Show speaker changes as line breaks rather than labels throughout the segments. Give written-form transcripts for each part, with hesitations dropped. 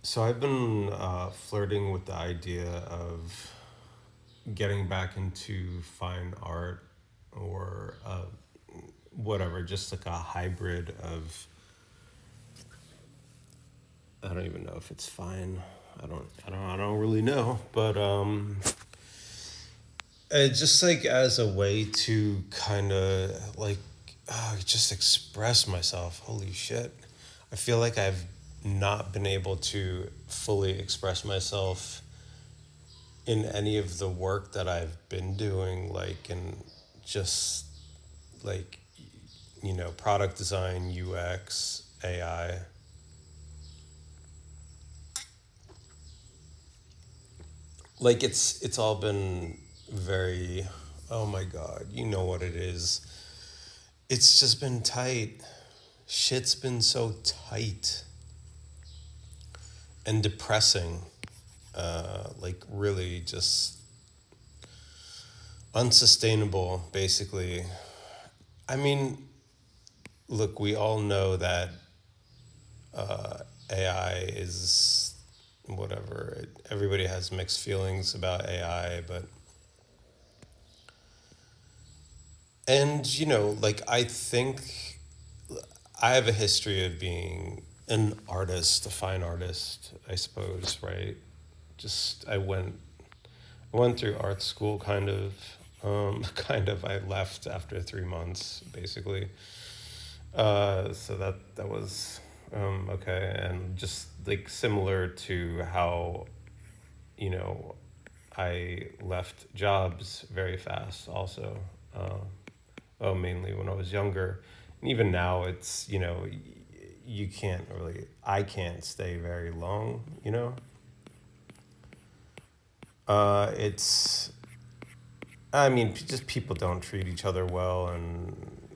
So I've been flirting with the idea of getting back into fine art or whatever, just like a hybrid of. I don't even know if it's fine. I don't really know, but just like as a way to kind of like just express myself. Holy shit! I feel like I've not been able to fully express myself in any of the work that I've been doing, like in just like product design, UX, AI. Like it's all been very, oh my god, you know what it is. It's just been tight. Shit's been so tight and depressing. Like really just unsustainable basically. I mean, look, we all know that AI is whatever. Everybody has mixed feelings about AI, but like I think I have a history of being an artist, a fine artist, I suppose, right? Just I went through art school kind of. Kind of I left after 3 months basically. So that was okay, and just like similar to how you know I left jobs very fast also. Oh, mainly when I was younger. And even now, it's, you can't really, I can't stay very long, you know? It's, I mean, just people don't treat each other well. And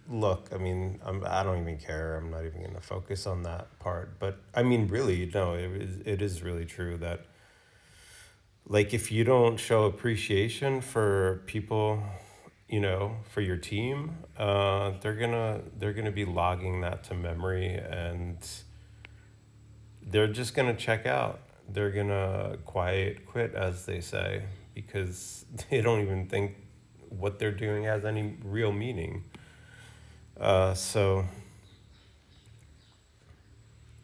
look, I mean, I don't even care. I'm not even going to focus on that part. But I mean, really, no, it is really true that, like, if you don't show appreciation for people, for your team, they're gonna be logging that to memory, and they're just gonna check out. They're gonna quiet quit, as they say, because they don't even think what they're doing has any real meaning. So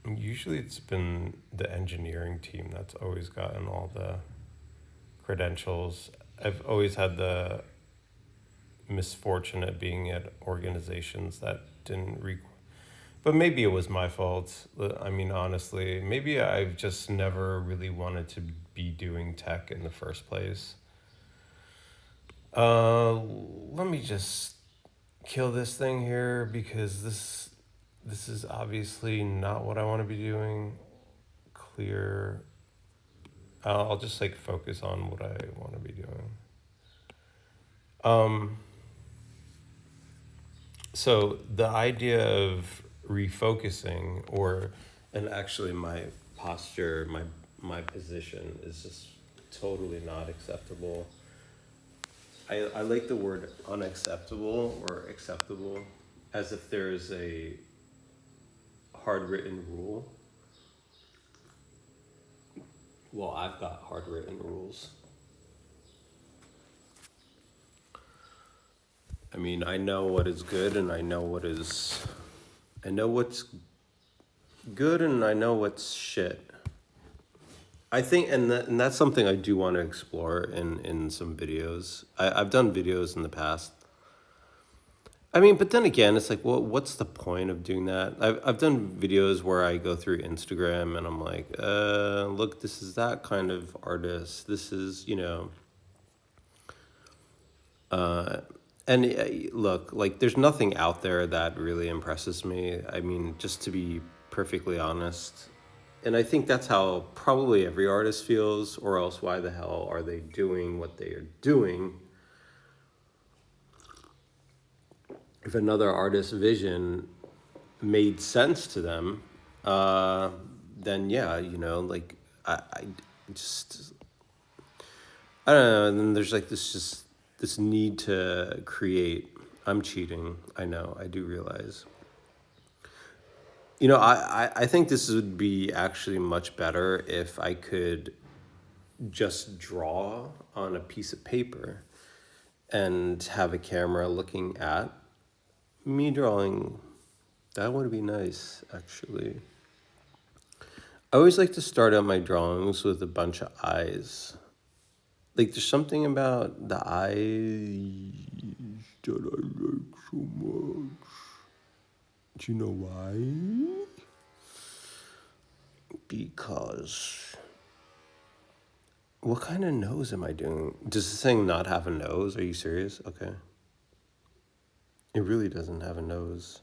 usually it's been the engineering team that's always gotten all the credentials. I've always had the misfortune at being at organizations that didn't but maybe it was my fault. I mean, honestly, maybe I've just never really wanted to be doing tech in the first place. Let me just kill this thing here because this is obviously not what I want to be doing. Clear. I'll just like focus on what I want to be doing. Um, so the idea of refocusing, and actually my posture, my position is just totally not acceptable. I like the word unacceptable or acceptable as if there's a hard written rule. Well, I've got hard written rules. I mean, I know what is good and I know what's good and I know what's shit. I think, and that's something I do want to explore in some videos. I've done videos in the past. I mean, but then again, it's like, well, what's the point of doing that? I've done videos where I go through Instagram and I'm like, look, this is that kind of artist. This is, and look, like, there's nothing out there that really impresses me. I mean, just to be perfectly honest. And I think that's how probably every artist feels, or else why the hell are they doing what they are doing? If another artist's vision made sense to them, uh, then yeah, like I just I don't know. And then there's like this need to create. I'm cheating. I know. I do realize. I think this would be actually much better if I could just draw on a piece of paper and have a camera looking at me drawing. That would be nice, actually. I always like to start out my drawings with a bunch of eyes. Like, there's something about the eyes that I like so much. Do you know why? Because what kind of nose am I doing? Does this thing not have a nose? Are you serious? Okay. It really doesn't have a nose.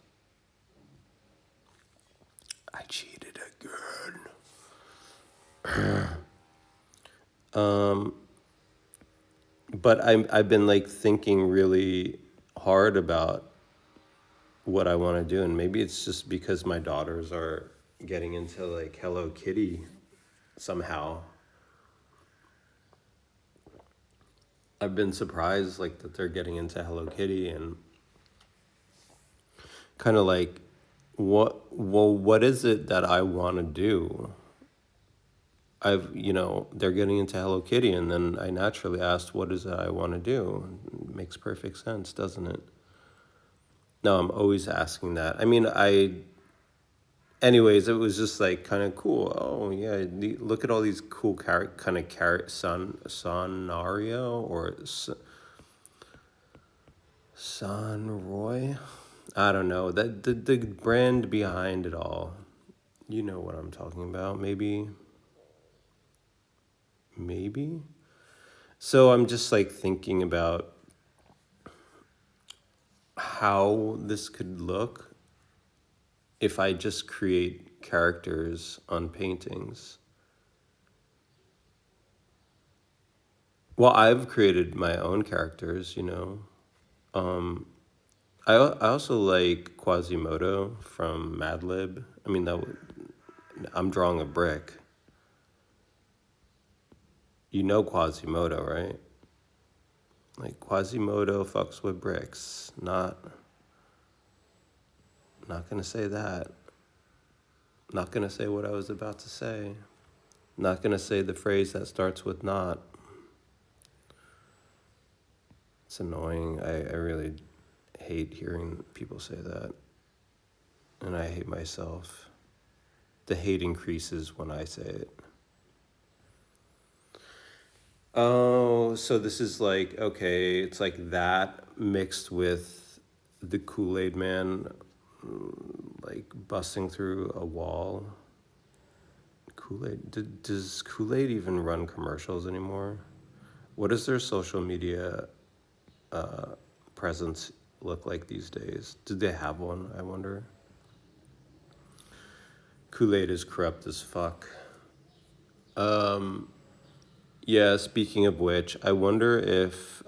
I cheated again. But I've been like thinking really hard about what I want to do, and maybe it's just because my daughters are getting into like Hello Kitty somehow. I've been surprised like that they're getting into Hello Kitty, and kind of like what is it that I want to do? They're getting into Hello Kitty, and then I naturally asked, what is it I want to do? It makes perfect sense, doesn't it? No, I'm always asking that. Anyways, it was just like kind of cool. Oh yeah, look at all these cool kind of Sonario or Sunroy. I don't know that the brand behind it all. You know what I'm talking about, maybe. So I'm just like thinking about how this could look if I just create characters on paintings. Well, I've created my own characters. I also like Quasimodo from Madlib. I'm drawing a brick. You know Quasimodo, right? Like Quasimodo fucks with bricks. Not gonna say that. Not gonna say what I was about to say. Not gonna say the phrase that starts with not. It's annoying. I really hate hearing people say that. And I hate myself. The hate increases when I say it. Oh, so this is like, okay, it's like that mixed with the Kool-Aid man like busting through a wall. Kool-Aid, does Kool-Aid even run commercials anymore? What does their social media presence look like these days? Do they have one, I wonder? Kool-Aid is corrupt as fuck. Yeah, speaking of which, I wonder if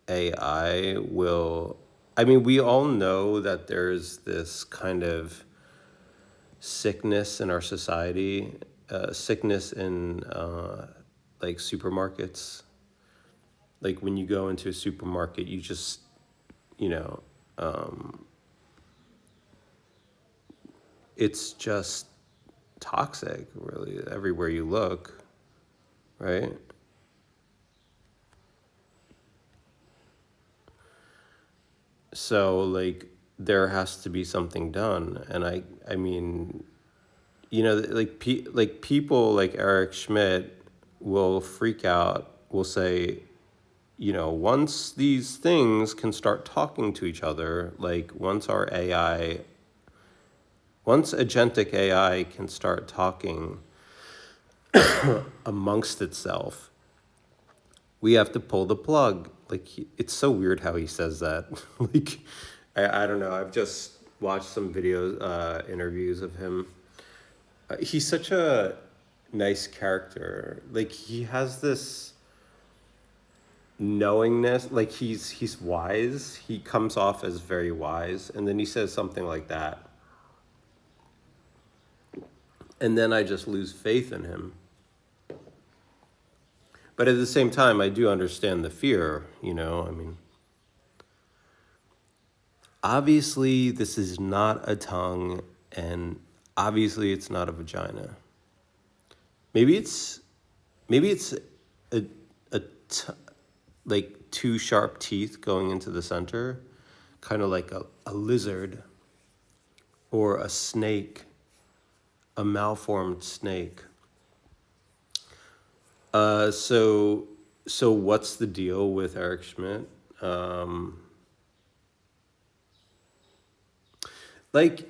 AI will. We all know that there's this kind of sickness in our society, sickness in like supermarkets. Like when you go into a supermarket, you just, you know, it's just toxic, really, everywhere you look, right? So like there has to be something done, and I mean, like people like Eric Schmidt will freak out, will say, once these things can start talking to each other, like once agentic AI can start talking amongst itself, we have to pull the plug. Like, it's so weird how he says that. Like, I don't know. I've just watched some videos, interviews of him. He's such a nice character. Like, he has this knowingness. Like, he's wise. He comes off as very wise, and then he says something like that, and then I just lose faith in him. But at the same time, I do understand the fear. obviously this is not a tongue, and obviously it's not a vagina. Maybe it's a, a t- like two sharp teeth going into the center, kind of like a lizard or a snake, a malformed snake. So what's the deal with Eric Schmidt? Like,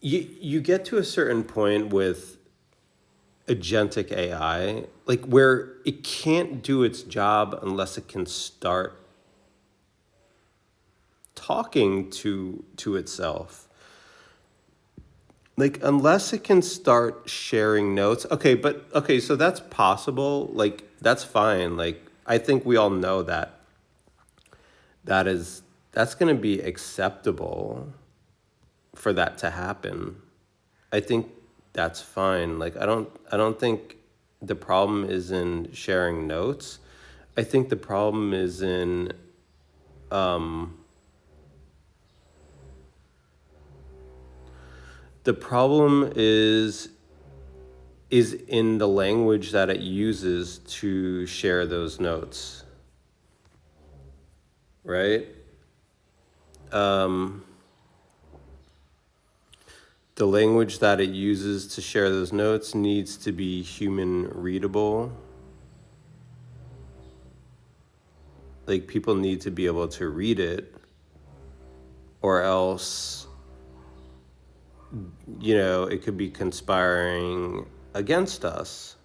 you get to a certain point with agentic AI, like where it can't do its job unless it can start talking to itself. Like, unless it can start sharing notes. Okay, so that's possible. Like, that's fine. Like, I think we all know that that's going to be acceptable for that to happen. I think that's fine. Like, I don't think the problem is in sharing notes. I think the problem is in the problem is in the language that it uses to share those notes, right? The language that it uses to share those notes needs to be human readable. Like, people need to be able to read it, or else, it could be conspiring against us.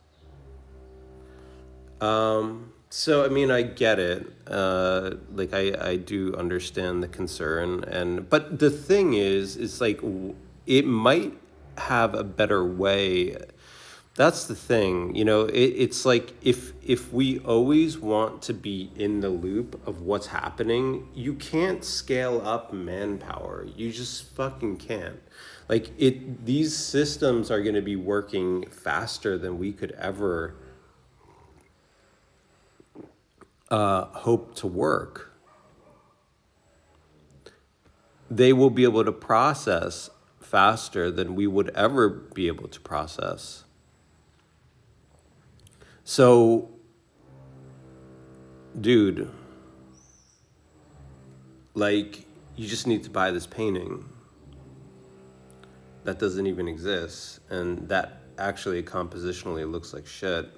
So, I mean, I get it. Like, I do understand the concern, but the thing is like, it might have a better way. That's the thing, it's like, if we always want to be in the loop of what's happening, you can't scale up manpower. You just fucking can't. Like, these systems are going to be working faster than we could ever hope to work. They will be able to process faster than we would ever be able to process. So, dude, like, you just need to buy this painting that doesn't even exist, and that actually compositionally looks like shit.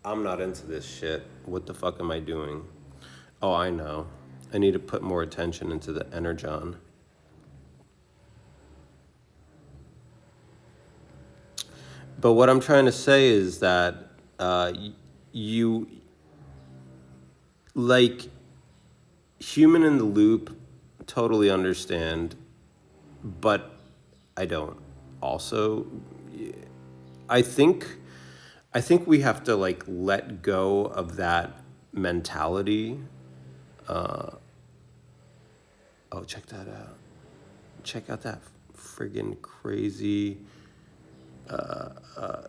I'm not into this shit. What the fuck am I doing? Oh, I know. I need to put more attention into the energon. But what I'm trying to say is that you, like, human in the loop, totally understand, but I don't. Also, I think we have to, like, let go of that mentality. Oh, check that out. Check out that friggin' crazy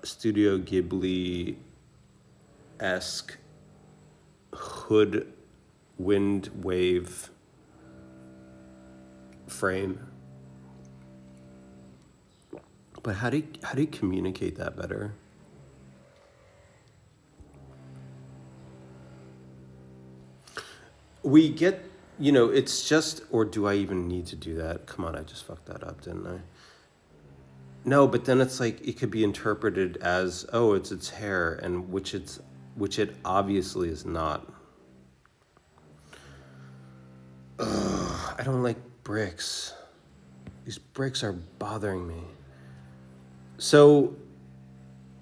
Studio Ghibli-esque hood wind wave frame. But how do you communicate that better? We get, it's just, or do I even need to do that? Come on, I just fucked that up, didn't I? No, but then it's like, it could be interpreted as, oh, it's its hair, and which it obviously is not. Ugh, I don't like bricks. These bricks are bothering me. So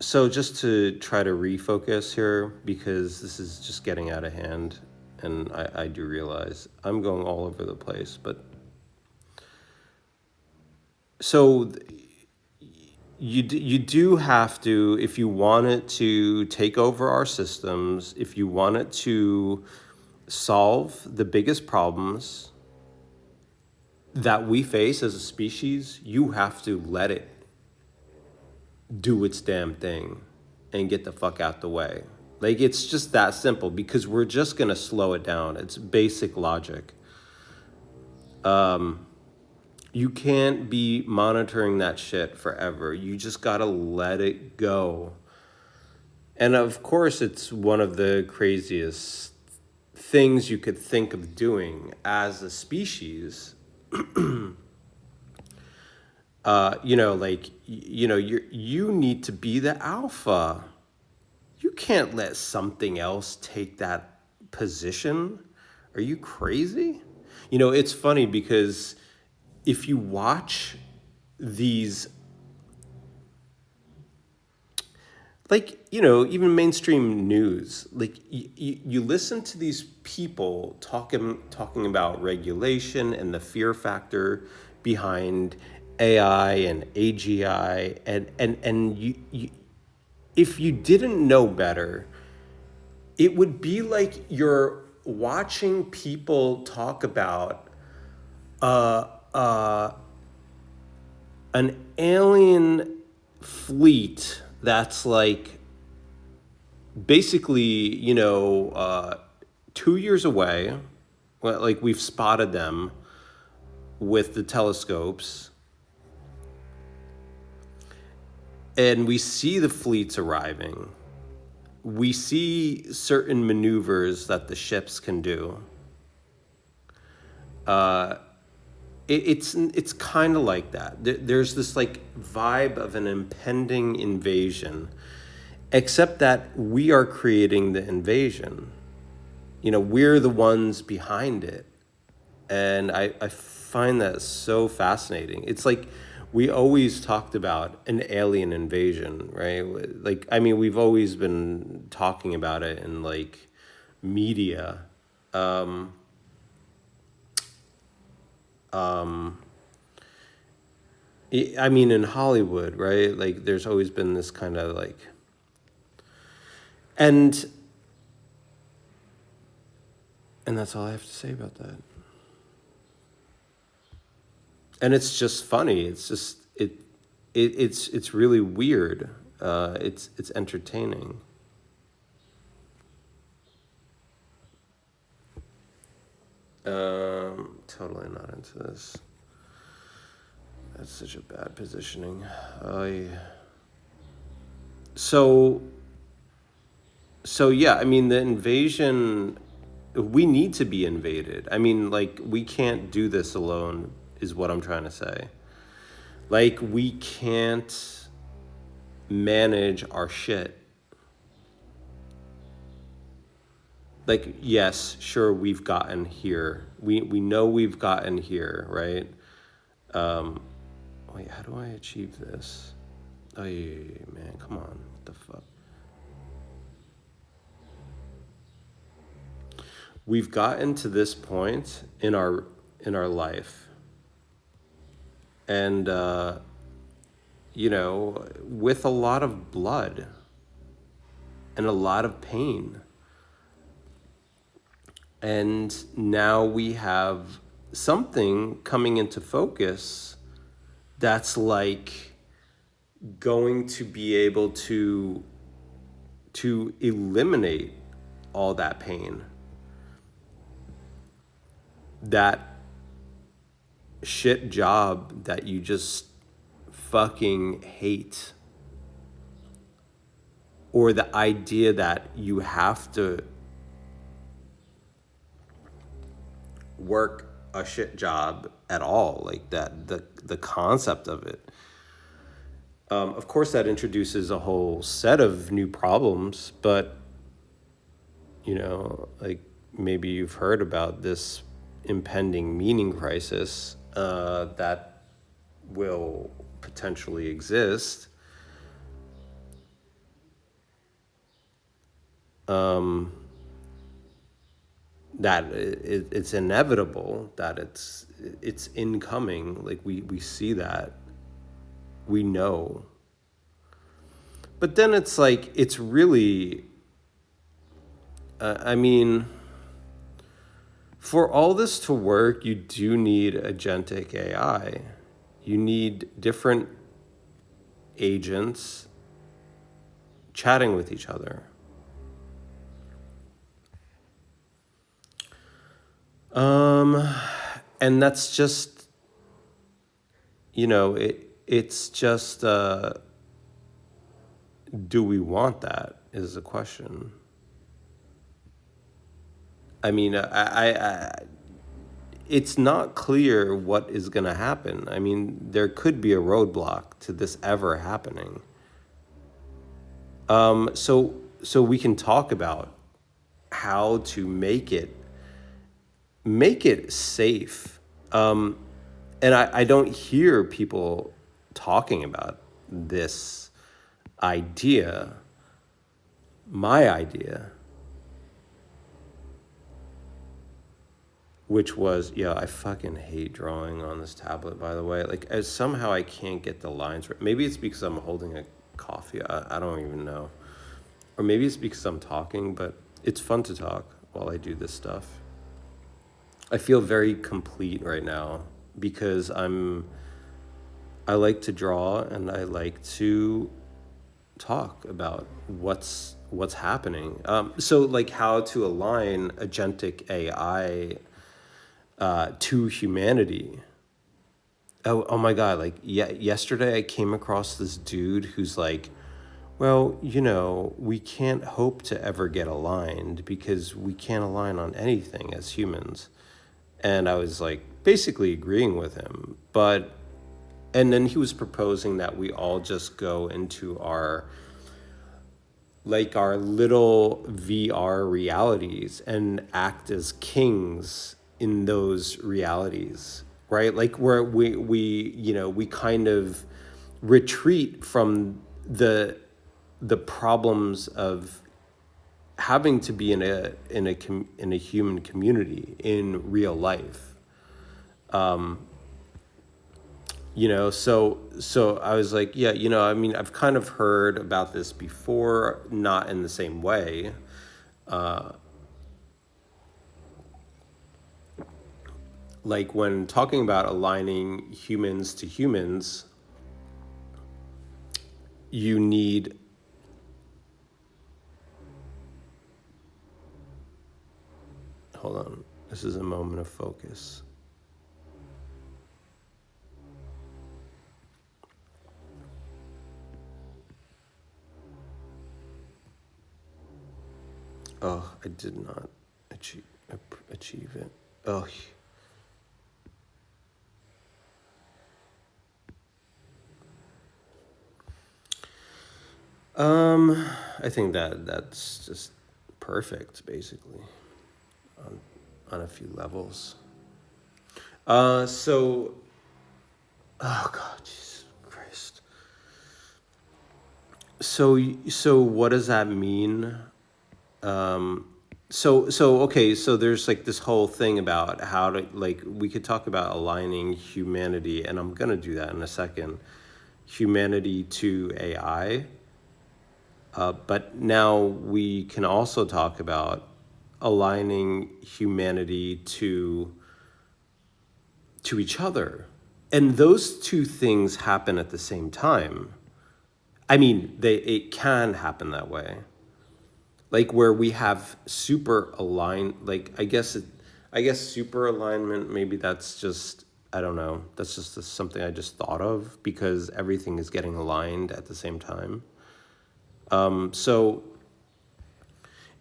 just to try to refocus here, because this is just getting out of hand, and I do realize I'm going all over the place, but so you do have to, if you want it to take over our systems, if you want it to solve the biggest problems that we face as a species, you have to let it do its damn thing and get the fuck out the way. Like, it's just that simple, because we're just going to slow it down. It's basic logic. You can't be monitoring that shit forever. You just gotta let it go. And of course, it's one of the craziest things you could think of doing as a species. You need to be the alpha. You can't let something else take that position. Are you crazy? It's funny because if you watch these, even mainstream news, you listen to these people talking about regulation and the fear factor behind AI and AGI, and you if you didn't know better, it would be like you're watching people talk about an alien fleet that's like basically, 2 years away. Well, like we've spotted them with the telescopes, and we see the fleets arriving. We see certain maneuvers that the ships can do. It's kind of like that. There's this like vibe of an impending invasion, except that we are creating the invasion. We're the ones behind it. And I find that so fascinating. It's like we always talked about an alien invasion, right? Like, I mean, we've always been talking about it in like media. I mean, in Hollywood, right? Like, there's always been this kind of like, and that's all I have to say about that. And it's just funny. It's just it's really weird. It's entertaining. Totally not into this. That's such a bad positioning. So yeah, I mean the invasion. We need to be invaded. I mean, like we can't do this alone. Is what I'm trying to say. Like we can't manage our shit. Like, yes, sure, we've gotten here. We know we've gotten here, right? Wait, how do I achieve this? Oh, yeah, man, come on. What the fuck? We've gotten to this point in our life. And, with a lot of blood and a lot of pain. And now we have something coming into focus that's like going to be able to eliminate all that pain, that shit job that you just fucking hate, or the idea that you have to work a shit job at all, like that, the concept of it. Of course, that introduces a whole set of new problems, but like maybe you've heard about this impending meaning crisis that will potentially exist. That it's inevitable, that it's incoming. Like we see that, we know. But then it's like it's really, I mean, for all this to work, you do need agentic AI. You need different agents chatting with each other. And that's just, it's just, do we want that is the question. I mean, it's not clear what is going to happen. I mean, there could be a roadblock to this ever happening. So we can talk about how to make it safe. And I don't hear people talking about this idea, my idea, which was, yeah, I fucking hate drawing on this tablet, by the way. Like, as somehow I can't get the lines right. Maybe it's because I'm holding a coffee. I don't even know. Or maybe it's because I'm talking, but it's fun to talk while I do this stuff. I feel very complete right now because I like to draw and I like to talk about what's happening. So like how to align agentic AI to humanity. Oh my God, like yesterday I came across this dude who's like, well, we can't hope to ever get aligned because we can't align on anything as humans. And I was like basically agreeing with him. And then he was proposing that we all just go into our little VR realities and act as kings in those realities, right? Like where we kind of retreat from the problems of having to be in a human community in real life. So I was like, yeah, I mean, I've kind of heard about this before, not in the same way. Like when talking about aligning humans to humans, you need, hold on, this is a moment of focus. Oh, I did not achieve it. Oh, I think that's just perfect, basically, on a few levels. So, oh God, Jesus Christ. So what does that mean? So okay, so there's like this whole thing about how to, like, we could talk about aligning humanity, and I'm gonna do that in a second, humanity to AI. But now we can also talk about aligning humanity to each other. And those two things happen at the same time. I mean, it can happen that way. Like where we have super aligned, like I guess super alignment, maybe that's just, I don't know, that's just something I just thought of because everything is getting aligned at the same time. So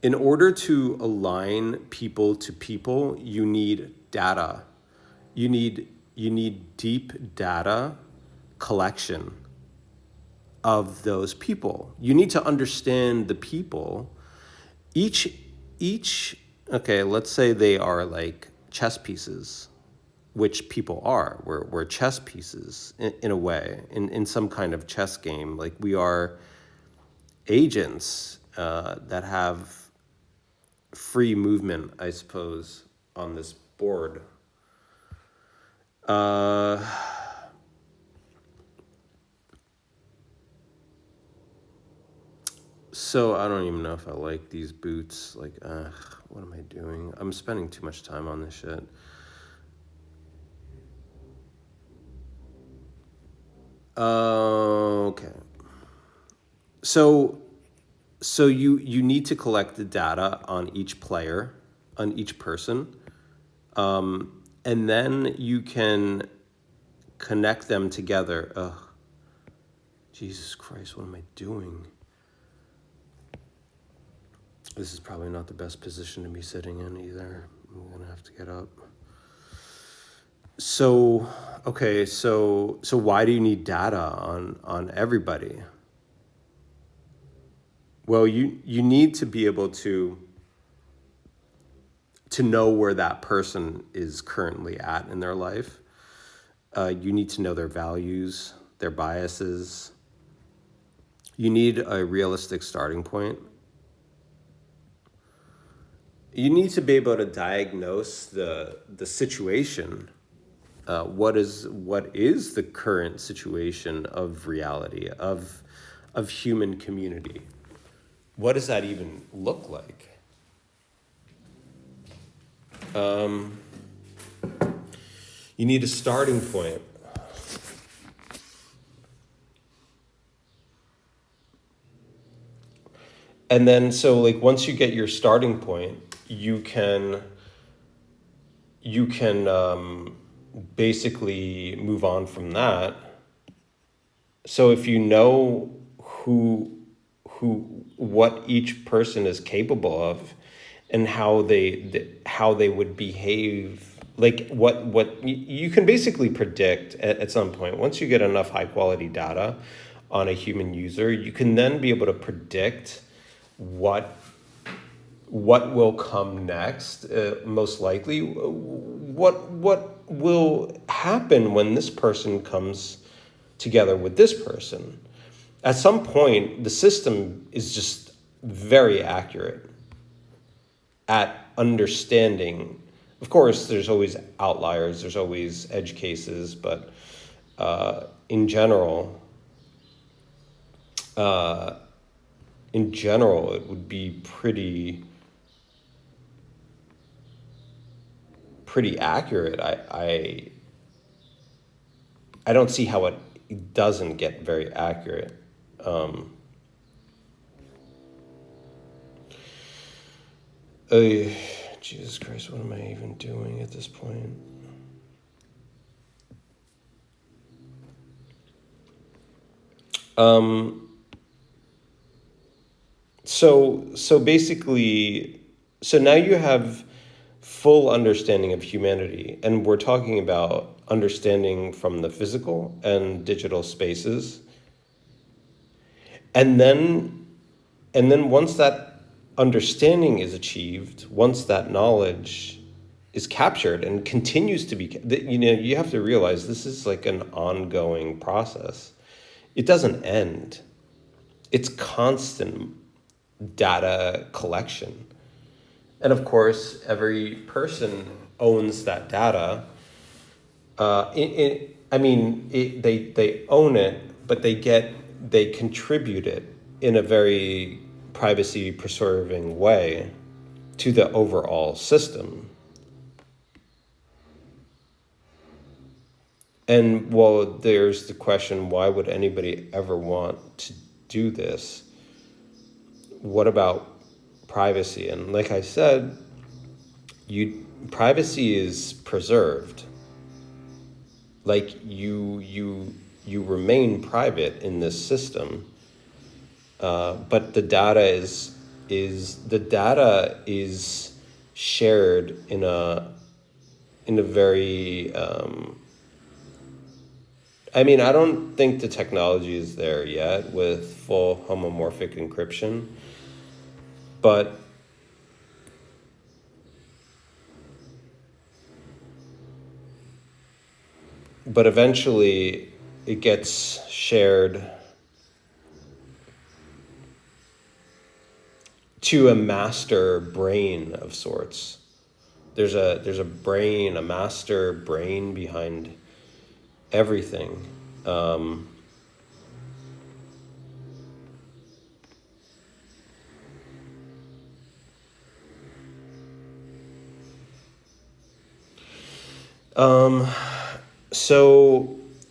in order to align people to people, you need data. You need deep data collection of those people. You need to understand the people. Each okay, let's say they are like chess pieces, which people are. We're chess pieces in a way, in some kind of chess game. Like we are agents that have free movement, I suppose, on this board. So I don't even know if I like these boots. Like, what am I doing? I'm spending too much time on this shit. Okay. So you need to collect the data on each player, on each person, And then you can connect them together. Ugh. Jesus Christ, what am I doing? This is probably not the best position to be sitting in either. I'm gonna have to get up. So, okay, so why do you need data on everybody? Well, you need to be able to know where that person is currently at in their life. You need to know their values, their biases. You need a realistic starting point. You need to be able to diagnose the situation. What is the current situation of reality, of human community? What does that even look like? You need a starting point. And then, so like once you get your starting point, you can basically move on from that. So if you know what each person is capable of, and how they would behave, like what you can basically predict at some point. Once you get enough high quality data on a human user, you can then be able to predict what will come next, most likely, what will happen when this person comes together with this person. At some point, the system is just very accurate at understanding. Of course, there's always outliers, there's always edge cases, but in general, it would be pretty accurate. I don't see how it doesn't get very accurate. Jesus Christ, what am I even doing at this point? So basically, so now you have full understanding of humanity, and we're talking about understanding from the physical and digital spaces. And then once that understanding is achieved, once that knowledge is captured and continues to be, you have to realize this is like an ongoing process. It doesn't end. It's constant data collection. And of course, every person owns that data. They own it, but they contribute it in a very privacy preserving way to the overall system. And well, there's the question, why would anybody ever want to do this? What about privacy? And like I said, privacy is preserved. Like you remain private in this system, but the data is shared in a very. I don't think the technology is there yet with full homomorphic encryption, but eventually it gets shared to a master brain of sorts. There's a brain, a master brain behind everything.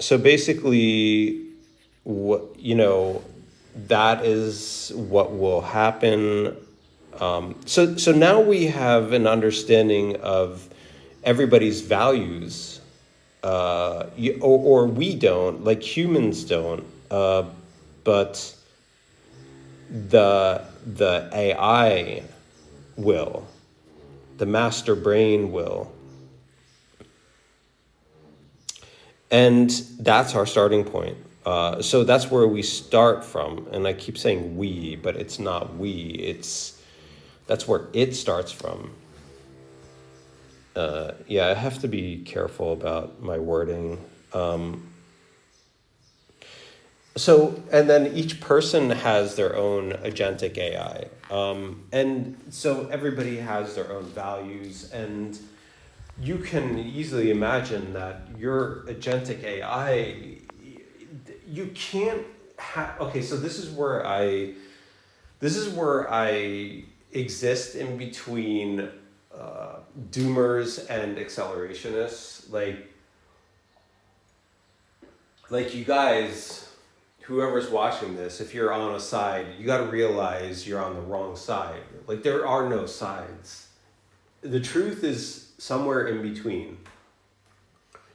So basically, what that is what will happen. So now we have an understanding of everybody's values, or we don't, like humans don't, but the AI will, the master brain will. And that's our starting point. So that's where we start from. And I keep saying we, but it's not we. That's where it starts from. Yeah, I have to be careful about my wording. So, and then each person has their own agentic AI. And so everybody has their own values, and you can easily imagine that your agentic AI, you can't have, okay, so this is where I exist in between doomers and accelerationists. Like you guys, whoever's watching this, if you're on a side, you got to realize you're on the wrong side. Like there are no sides. The truth is somewhere in between.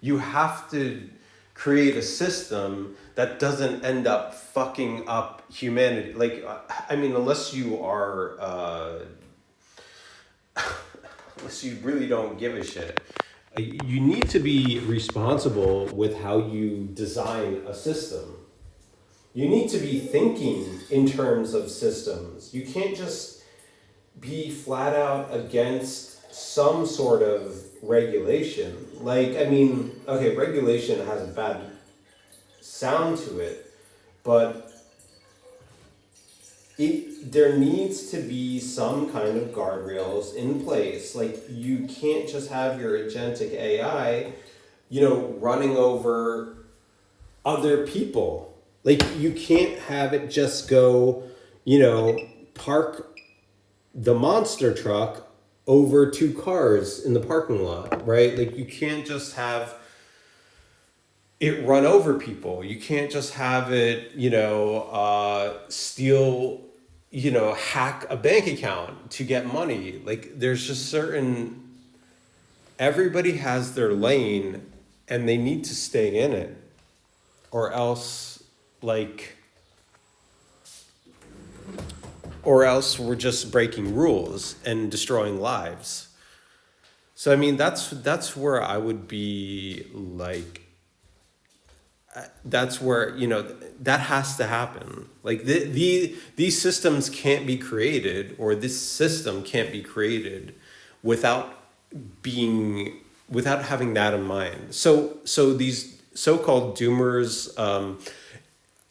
You have to create a system that doesn't end up fucking up humanity. Like, I mean, unless you are, unless you really don't give a shit. You need to be responsible with how you design a system. You need to be thinking in terms of systems. You can't just be flat out against some sort of regulation. Like, I mean, okay, regulation has a bad sound to it, but there needs to be some kind of guardrails in place. Like, you can't just have your agentic AI, running over other people. Like, you can't have it just go, park the monster truck over two cars in the parking lot, right? Like, you can't just have it run over people. You can't just have it, steal, hack a bank account to get money. Like, there's just everybody has their lane and they need to stay in it, or else, we're just breaking rules and destroying lives. So, I mean, that's where I would be like, that's where, that has to happen. Like these systems can't be created, or this system can't be created without having that in mind. So these so-called doomers,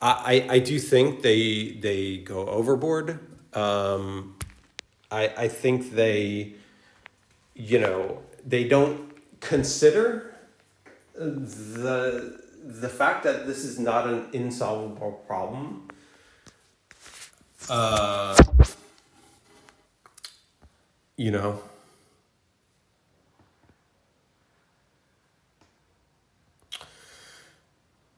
I do think they go overboard. I think they don't consider the fact that this is not an insolvable problem. You know.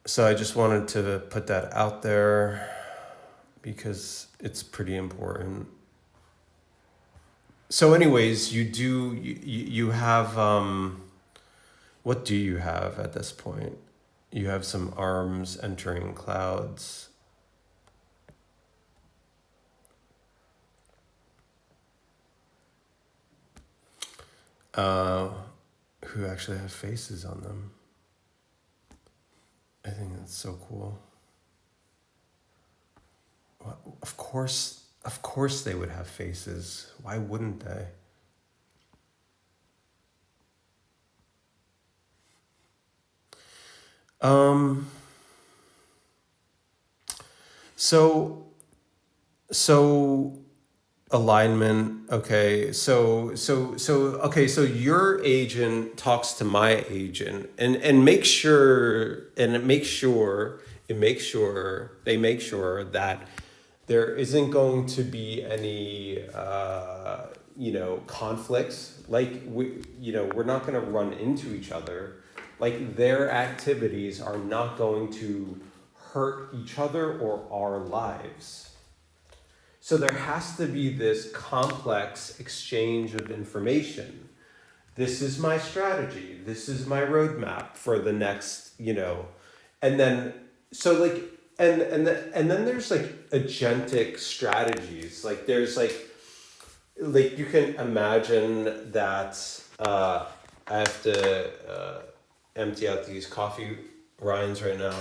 So I just wanted to put that out there because it's pretty important. So anyways, you have, what do you have at this point? You have some arms entering clouds. Who actually have faces on them. I think that's so cool. Well, of course they would have faces. Why wouldn't they? So alignment. Okay. So your agent talks to my agent and make sure that there isn't going to be any conflicts. Like we're not going to run into each other. Like their activities are not going to hurt each other or our lives. So there has to be this complex exchange of information. this is my strategy, this is my roadmap for the next, and then so like and then there's like agentic strategies. Like there's like you can imagine that I have to empty out these coffee rinds right now.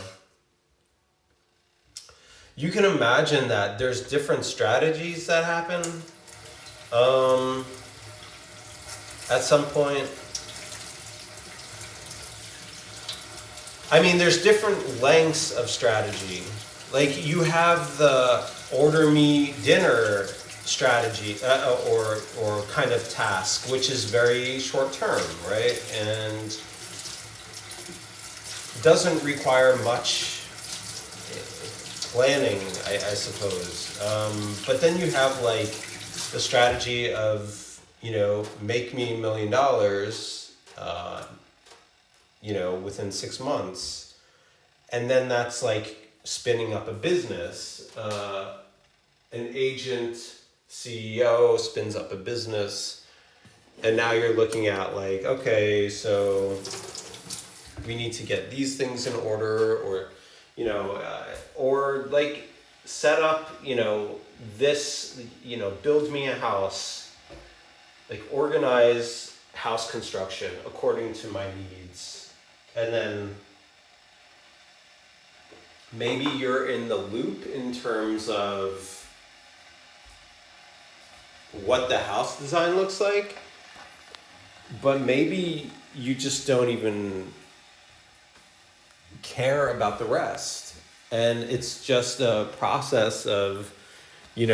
You can imagine that there's different strategies that happen at some point. I mean, there's different lengths of strategy. Like you have the order me dinner strategy or kind of task, which is very short term, right? And doesn't require much planning, I suppose. But then you have like the strategy of, make me $1 million, within 6 months. And then that's like spinning up a business. An agent CEO spins up a business. And now you're looking at like, okay, so we need to get these things in order, or like set up, this, build me a house, like organize house construction according to my needs. And then maybe you're in the loop in terms of what the house design looks like, but maybe you just don't even care about the rest. And it's just a process of, you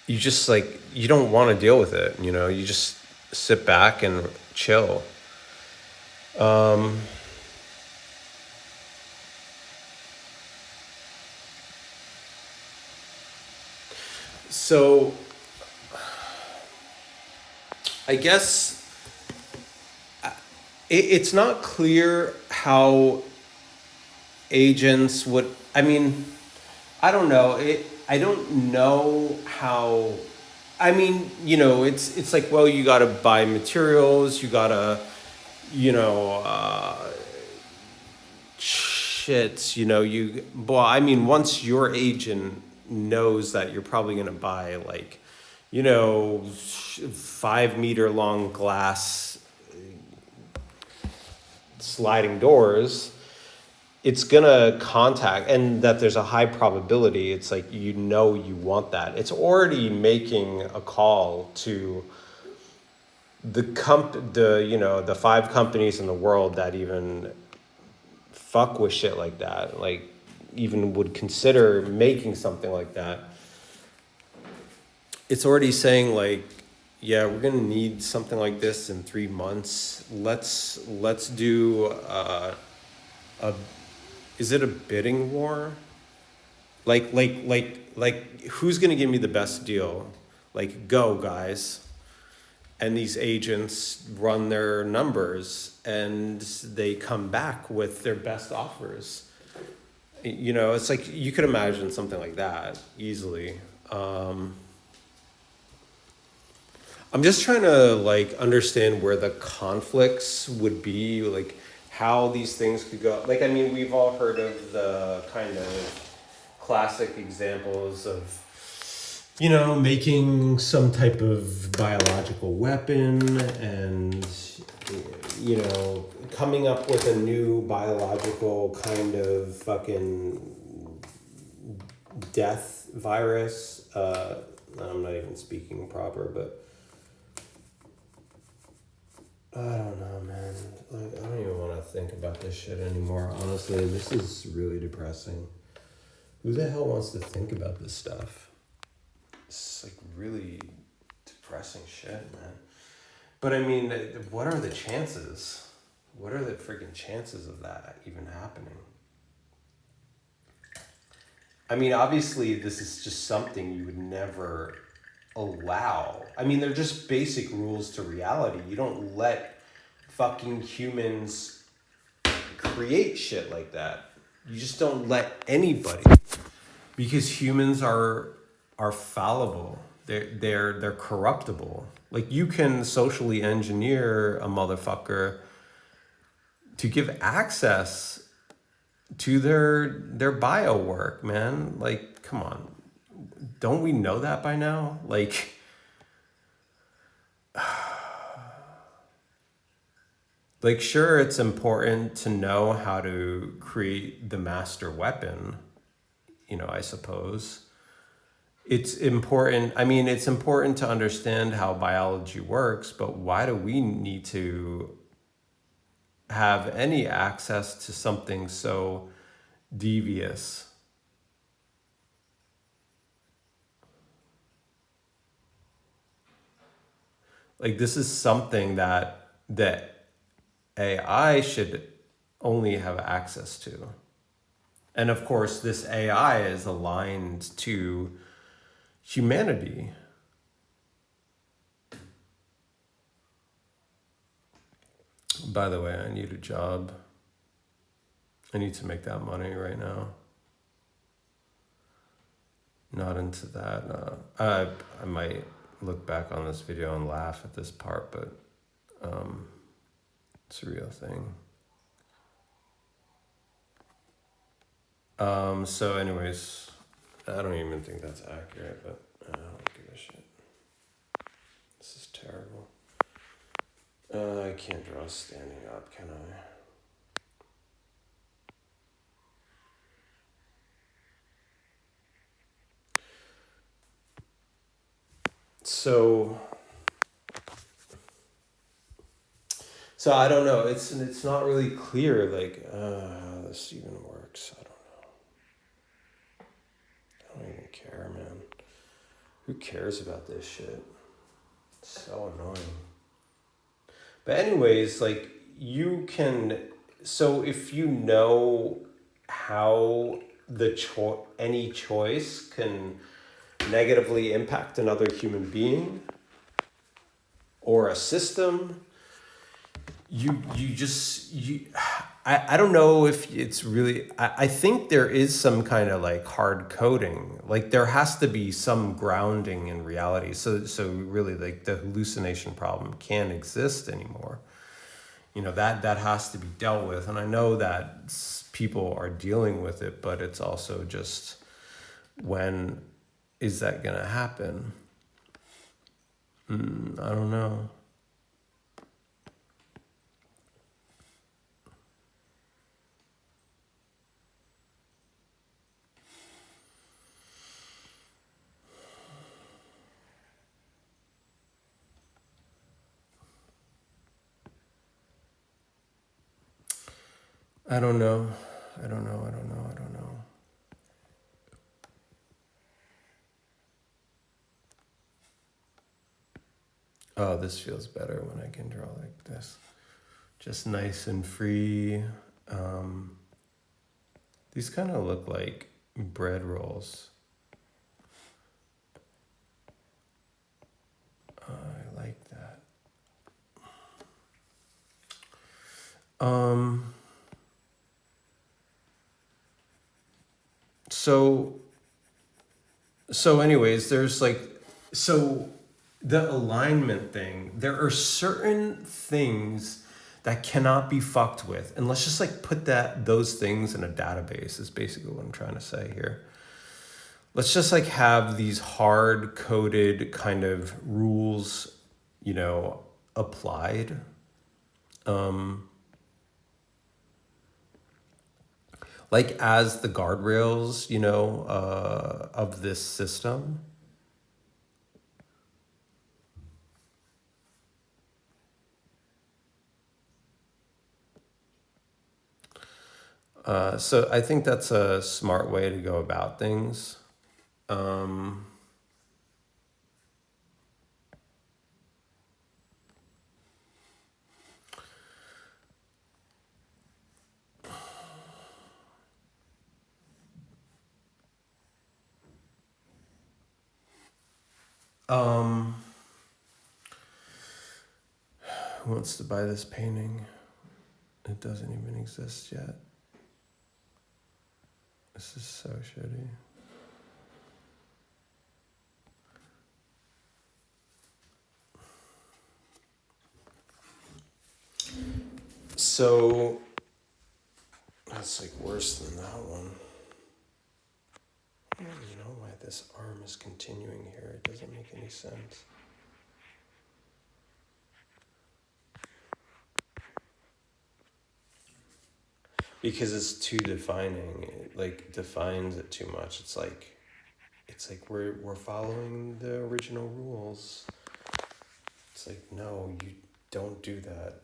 just like, you don't want to deal with it, you just sit back and chill. So I guess it's not clear how agents would, I mean, I don't know. I don't know how, I mean, it's like, well, you got to buy materials, you got to, once your agent knows that you're probably going to buy like, 5-meter long glass sliding doors, it's gonna contact, and that there's a high probability, it's like, you want that. It's already making a call to the 5 companies in the world that even fuck with shit like that, like even would consider making something like that. It's already saying like, yeah, we're gonna need something like this in 3 months. Let's do is it a bidding war? Like who's gonna give me the best deal? Like, go guys. And these agents run their numbers and they come back with their best offers. It's like, you could imagine something like that easily. I'm just trying to like understand where the conflicts would be, like how these things could go. Like, I mean, we've all heard of the kind of classic examples of, making some type of biological weapon and, coming up with a new biological kind of fucking death virus. I'm not even speaking proper, but I don't know, man. Like, I don't even want to think about this shit anymore. Honestly, this is really depressing. Who the hell wants to think about this stuff? It's like really depressing shit, man. But I mean, what are the chances? What are the freaking chances of that even happening? I mean, obviously, this is just something you would never allow. I mean, they're just basic rules to reality. You don't let fucking humans create shit like that. You just don't let anybody, because humans are fallible. They're corruptible. Like you can socially engineer a motherfucker to give access to their bio work, man. Like, come on. Don't we know that by now? Like sure, it's important to know how to create the master weapon, I suppose. It's important. I mean, it's important to understand how biology works, but why do we need to have any access to something so devious? Like this is something that AI should only have access to. And of course, this AI is aligned to humanity. By the way, I need a job. I need to make that money right now. Not into that. I might look back on this video and laugh at this part, but it's a real thing. So anyways, I don't even think that's accurate, but I don't give a shit. This is terrible. I can't draw standing up, can I? So I don't know. It's not really clear like how this even works. I don't even care, man. Who cares about this shit? It's so annoying. But anyways, like you can. So if you know how any choice can negatively impact another human being or a system, I don't know if it's really, I think there is some kind of like hard coding, like there has to be some grounding in reality, so really like the hallucination problem can't exist anymore. That has to be dealt with, and I know that people are dealing with it, but it's also just, when is that gonna happen? I don't know. I don't know. I don't know. Oh, this feels better when I can draw like this. Just nice and free. These kind of look like bread rolls. I like that. So anyways, there's like, so the alignment thing, there are certain things that cannot be fucked with, and let's just like put those things in a database is basically what I'm trying to say here. Let's just like have these hard coded kind of rules, applied. Like as the guardrails, of this system. So I think that's a smart way to go about things. Who wants to buy this painting? It doesn't even exist yet. This is so shitty. So that's like worse than that one. I don't even know why this arm is continuing here. It doesn't make any sense. Because it's too defining. It like defines it too much. It's like we're following the original rules. It's like, no, you don't do that.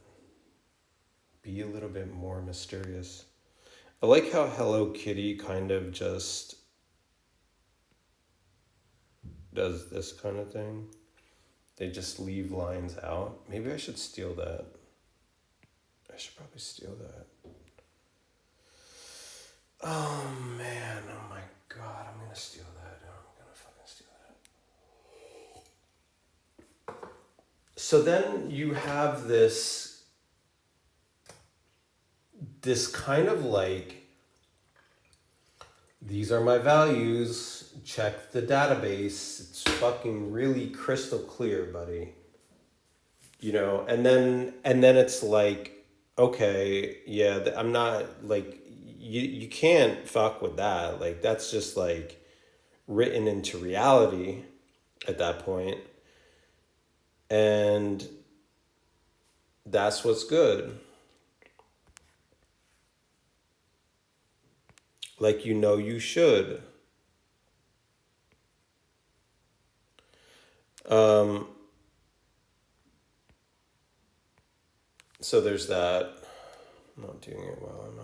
Be a little bit more mysterious. I like how Hello Kitty kind of just does this kind of thing. They just leave lines out. Maybe I should steal that. I should probably steal that. Oh man, oh my god, I'm gonna steal that. I'm gonna fucking steal that. So then you have this kind of like, these are my values, check the database, it's fucking really crystal clear, buddy. You know, and then it's like, okay, yeah, I'm not like, you can't fuck with that. Like, that's just like written into reality at that point. And that's what's good. Like, you know, you should. So there's that. I'm not doing it well, am I?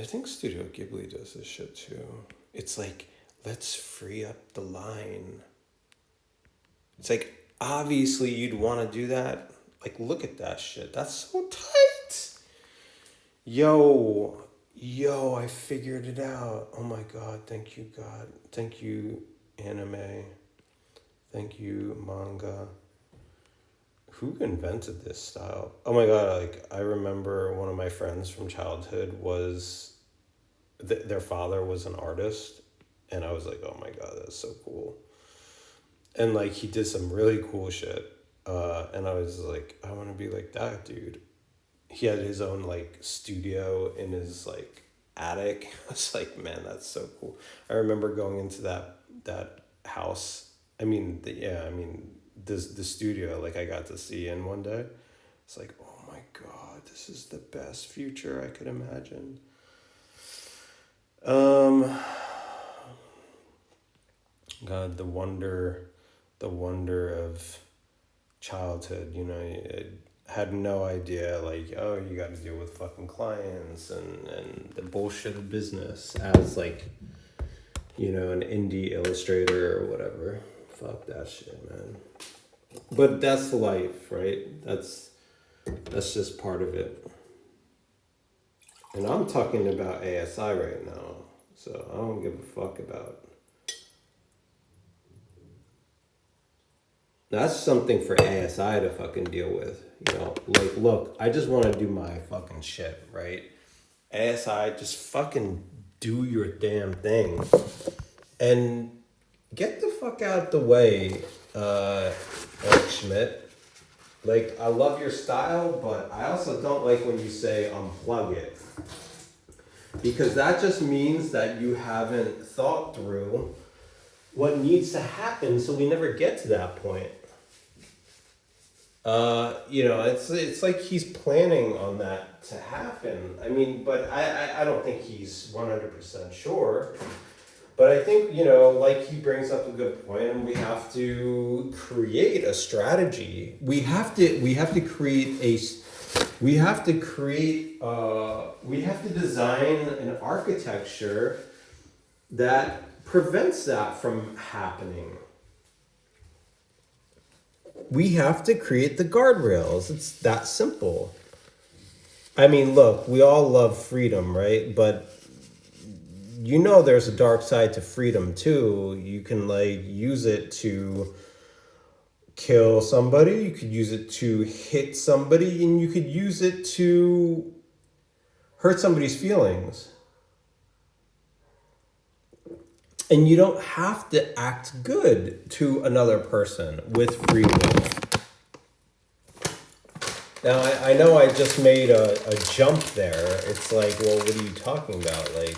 I think Studio Ghibli does this shit too. It's like, let's free up the line. It's like, obviously you'd want to do that. Like, look at that shit. That's so tight. Yo, I figured it out. Oh my God. Thank you, God. Thank you, anime. Thank you, manga. Who invented this style? Oh my God, like, I remember one of my friends from childhood was, their father was an artist, and I was like, oh my God, that's so cool. And like, he did some really cool shit, and I was like, I want to be like that dude. He had his own like studio in his like attic. I was like, man, that's so cool. I remember going into that house. The studio, like, I got to see in one day. It's like, oh my God, this is the best future I could imagine. God, the wonder of childhood, you know, I had no idea, like, oh, you got to deal with fucking clients and the bullshit of business as, like, you know, an indie illustrator or whatever. Fuck that shit, man. But that's life, right? That's just part of it. And I'm talking about ASI right now, so I don't give a fuck about. That's something for ASI to fucking deal with, you know? Like, look, I just want to do my fucking shit, right? ASI, just fucking do your damn thing. And get the fuck out the way, Eric Schmidt. Like, I love your style, but I also don't like when you say unplug it. Because that just means that you haven't thought through what needs to happen, so we never get to that point. You know, it's like he's planning on that to happen. I mean, but I don't think he's 100% sure. But I think, you know, like, he brings up a good point, and we have to create a strategy. We have to design an architecture that prevents that from happening. We have to create the guardrails. It's that simple. I mean, look, we all love freedom, right? But you know, there's a dark side to freedom too. You can like use it to kill somebody, you could use it to hit somebody, and you could use it to hurt somebody's feelings. And you don't have to act good to another person with free will. Now, I know I just made a jump there. It's like, well, what are you talking about? Like,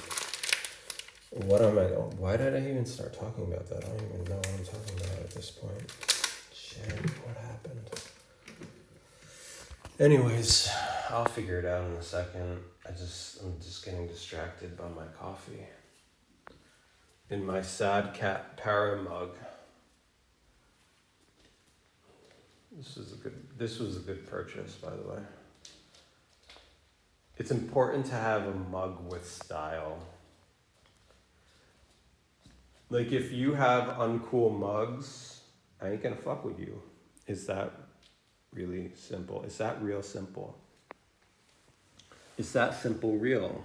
what am I, why did I even start talking about that? I don't even know what I'm talking about at this point. Shit, what happened? Anyways, I'll figure it out in a second. I'm just getting distracted by my coffee. In my sad cat para mug. This was a good purchase, by the way. It's important to have a mug with style. Like, if you have uncool mugs, I ain't gonna fuck with you. Is that really simple? Is that real simple? Is that simple real?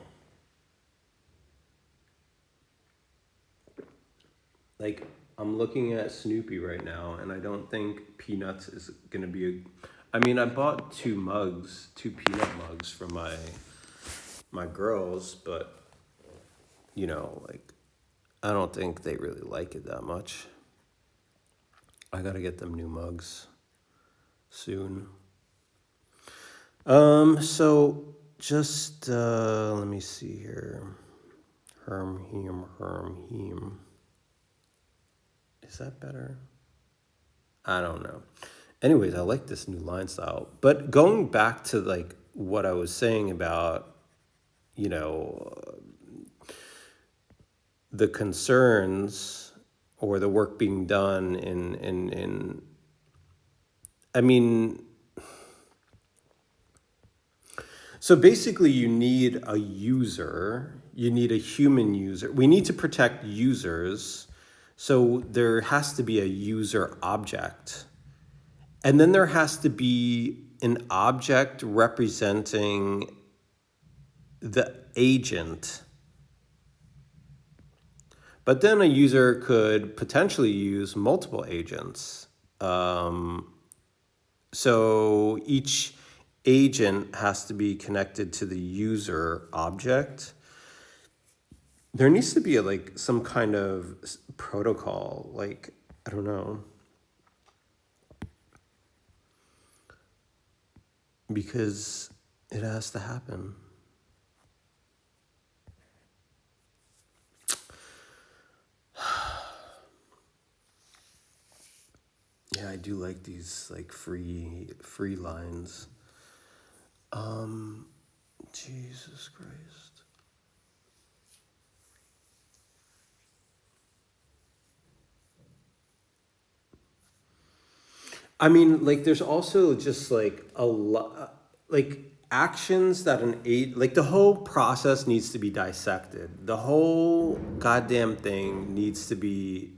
Like, I'm looking at Snoopy right now, and I don't think Peanuts is gonna be a... I mean, I bought two peanut mugs for my girls, but, you know, like, I don't think they really like it that much. I gotta get them new mugs soon. So just let me see here. Herm. Is that better? I don't know. Anyways, I like this new line style. But going back to like what I was saying about, you know, the concerns or the work being done in I mean, so basically you need a user, you need a human user. We need to protect users. So there has to be a user object. And then there has to be an object representing the agent. But then a user could potentially use multiple agents. So each agent has to be connected to the user object. There needs to be like some kind of protocol, like, I don't know. Because it has to happen. Yeah, I do like these like free lines. Jesus Christ. I mean, like, there's also just like a lot, like actions that like the whole process needs to be dissected. The whole goddamn thing needs to be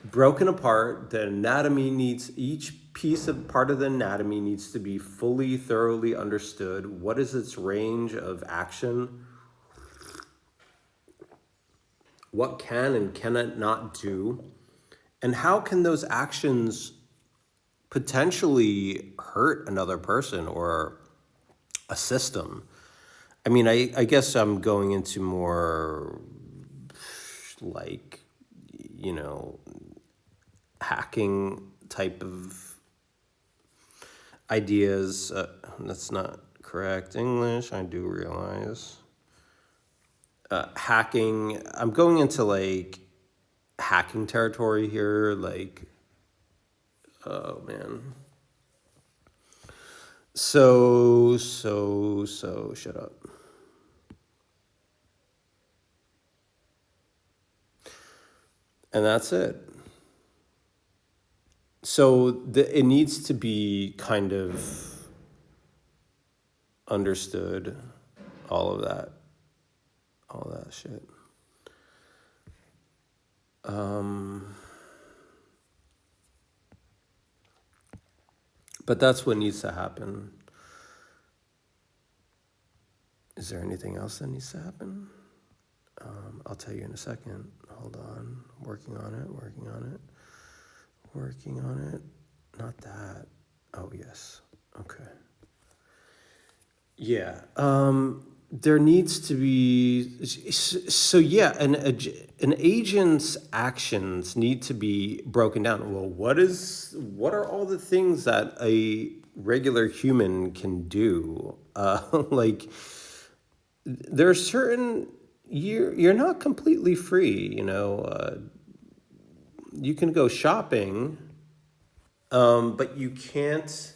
broken apart. The anatomy needs, each piece of part of the anatomy needs to be fully, thoroughly understood. What is its range of action? What can and cannot not do? And how can those actions potentially hurt another person or a system? I mean, I guess I'm going into more like, you know, hacking type of ideas. That's not correct English, I do realize. Hacking, I'm going into like hacking territory here, like, oh man. So, shut up. And that's it. So it needs to be kind of understood, all of that shit. But that's what needs to happen. Is there anything else that needs to happen? I'll tell you in a second. Hold on. Working on it. Not that. Oh, yes. Okay. Yeah. There needs to be... So, yeah, an agent's actions need to be broken down. Well, what are all the things that a regular human can do. Like there are certain you're not completely free. You can go shopping, but you can't.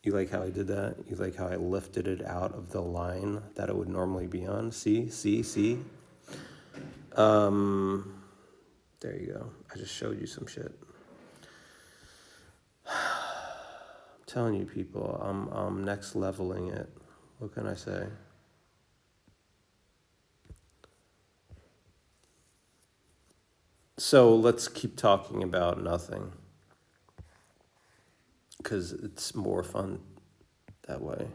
You like how I did that? You like how I lifted it out of the line that it would normally be on? See. There you go. I just showed you some shit. I'm telling you, people, I'm next leveling it. What can I say? So let's keep talking about nothing, because it's more fun that way.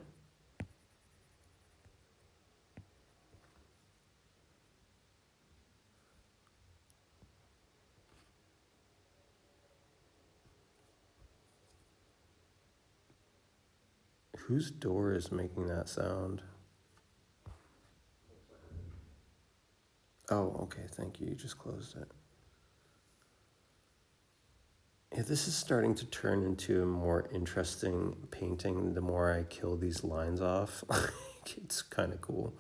Whose door is making that sound? Oh, okay, thank you. You just closed it. Yeah, this is starting to turn into a more interesting painting the more I kill these lines off. It's kind of cool.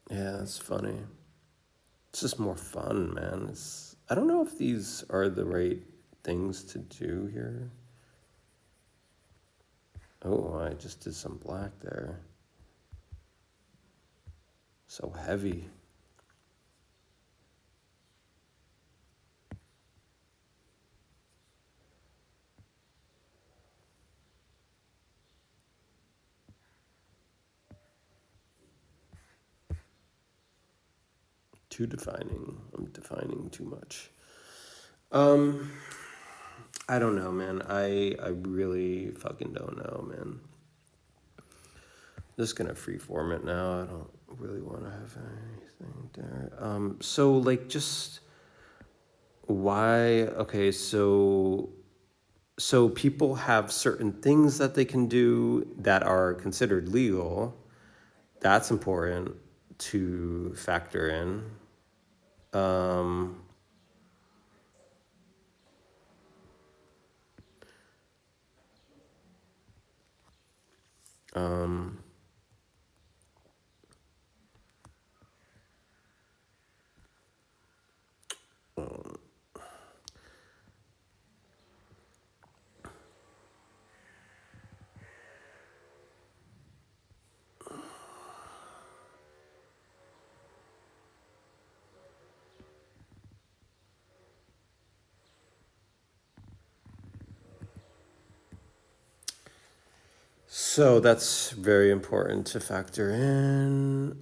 Yeah, it's funny. It's just more fun, man. I don't know if these are the right things to do here. Oh, I just did some black there. So heavy. Too defining. I'm defining too much. I don't know, man. I really fucking don't know, man. Just gonna freeform it now. I don't really want to have anything there. So like just why? Okay, so people have certain things that they can do that are considered legal. That's important to factor in. Um, um, so that's very important to factor in.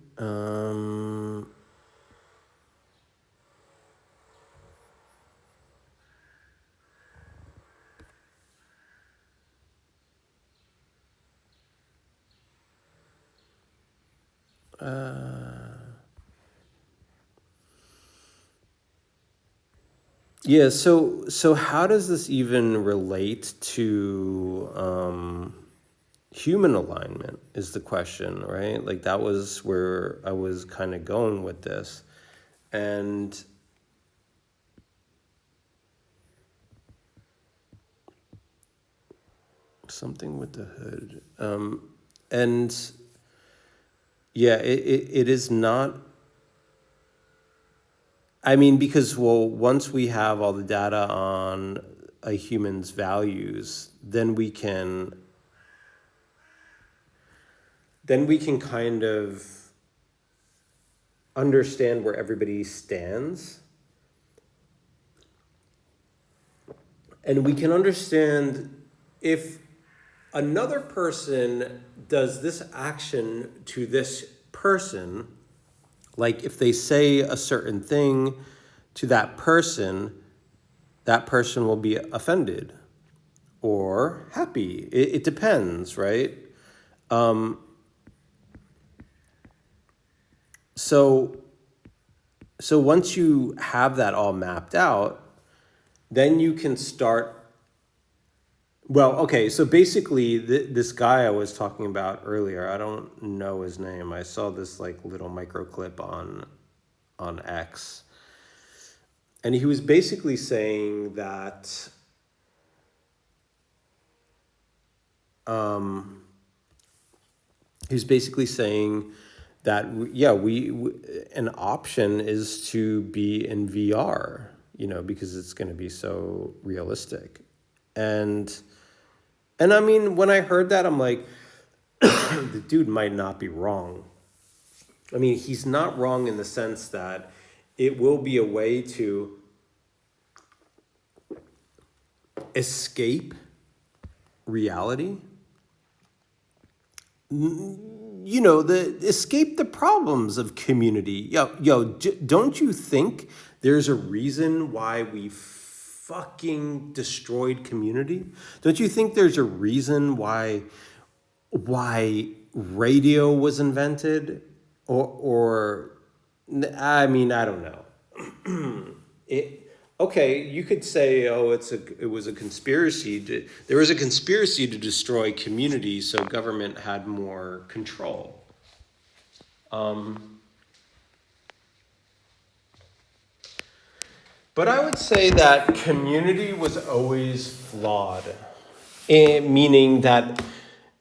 Yeah, so how does this even relate to human alignment is the question, right? Like that was where I was kind of going with this. And something with the hood. And yeah, it is not. I mean, because, well, once we have all the data on a human's values, then we can kind of understand where everybody stands. And we can understand if another person does this action to this person, like if they say a certain thing to that person will be offended or happy. It depends, right? So once you have that all mapped out, then you can start. Well, okay, so basically this guy I was talking about earlier, I don't know his name. I saw this like little micro clip on X. And he was basically saying that he was basically saying that an option is to be in VR, because it's going to be so realistic. And I mean, when I heard that, I'm like, the dude might not be wrong. I mean, he's not wrong in the sense that it will be a way to escape reality. Escape the problems of community. Don't you think there's a reason why we fucking destroyed community? Don't you think there's a reason why radio was invented? Or I mean, I don't know. Okay, you could say, oh, it was a conspiracy. There was a conspiracy to destroy communities, so government had more control. But I would say that community was always flawed, meaning that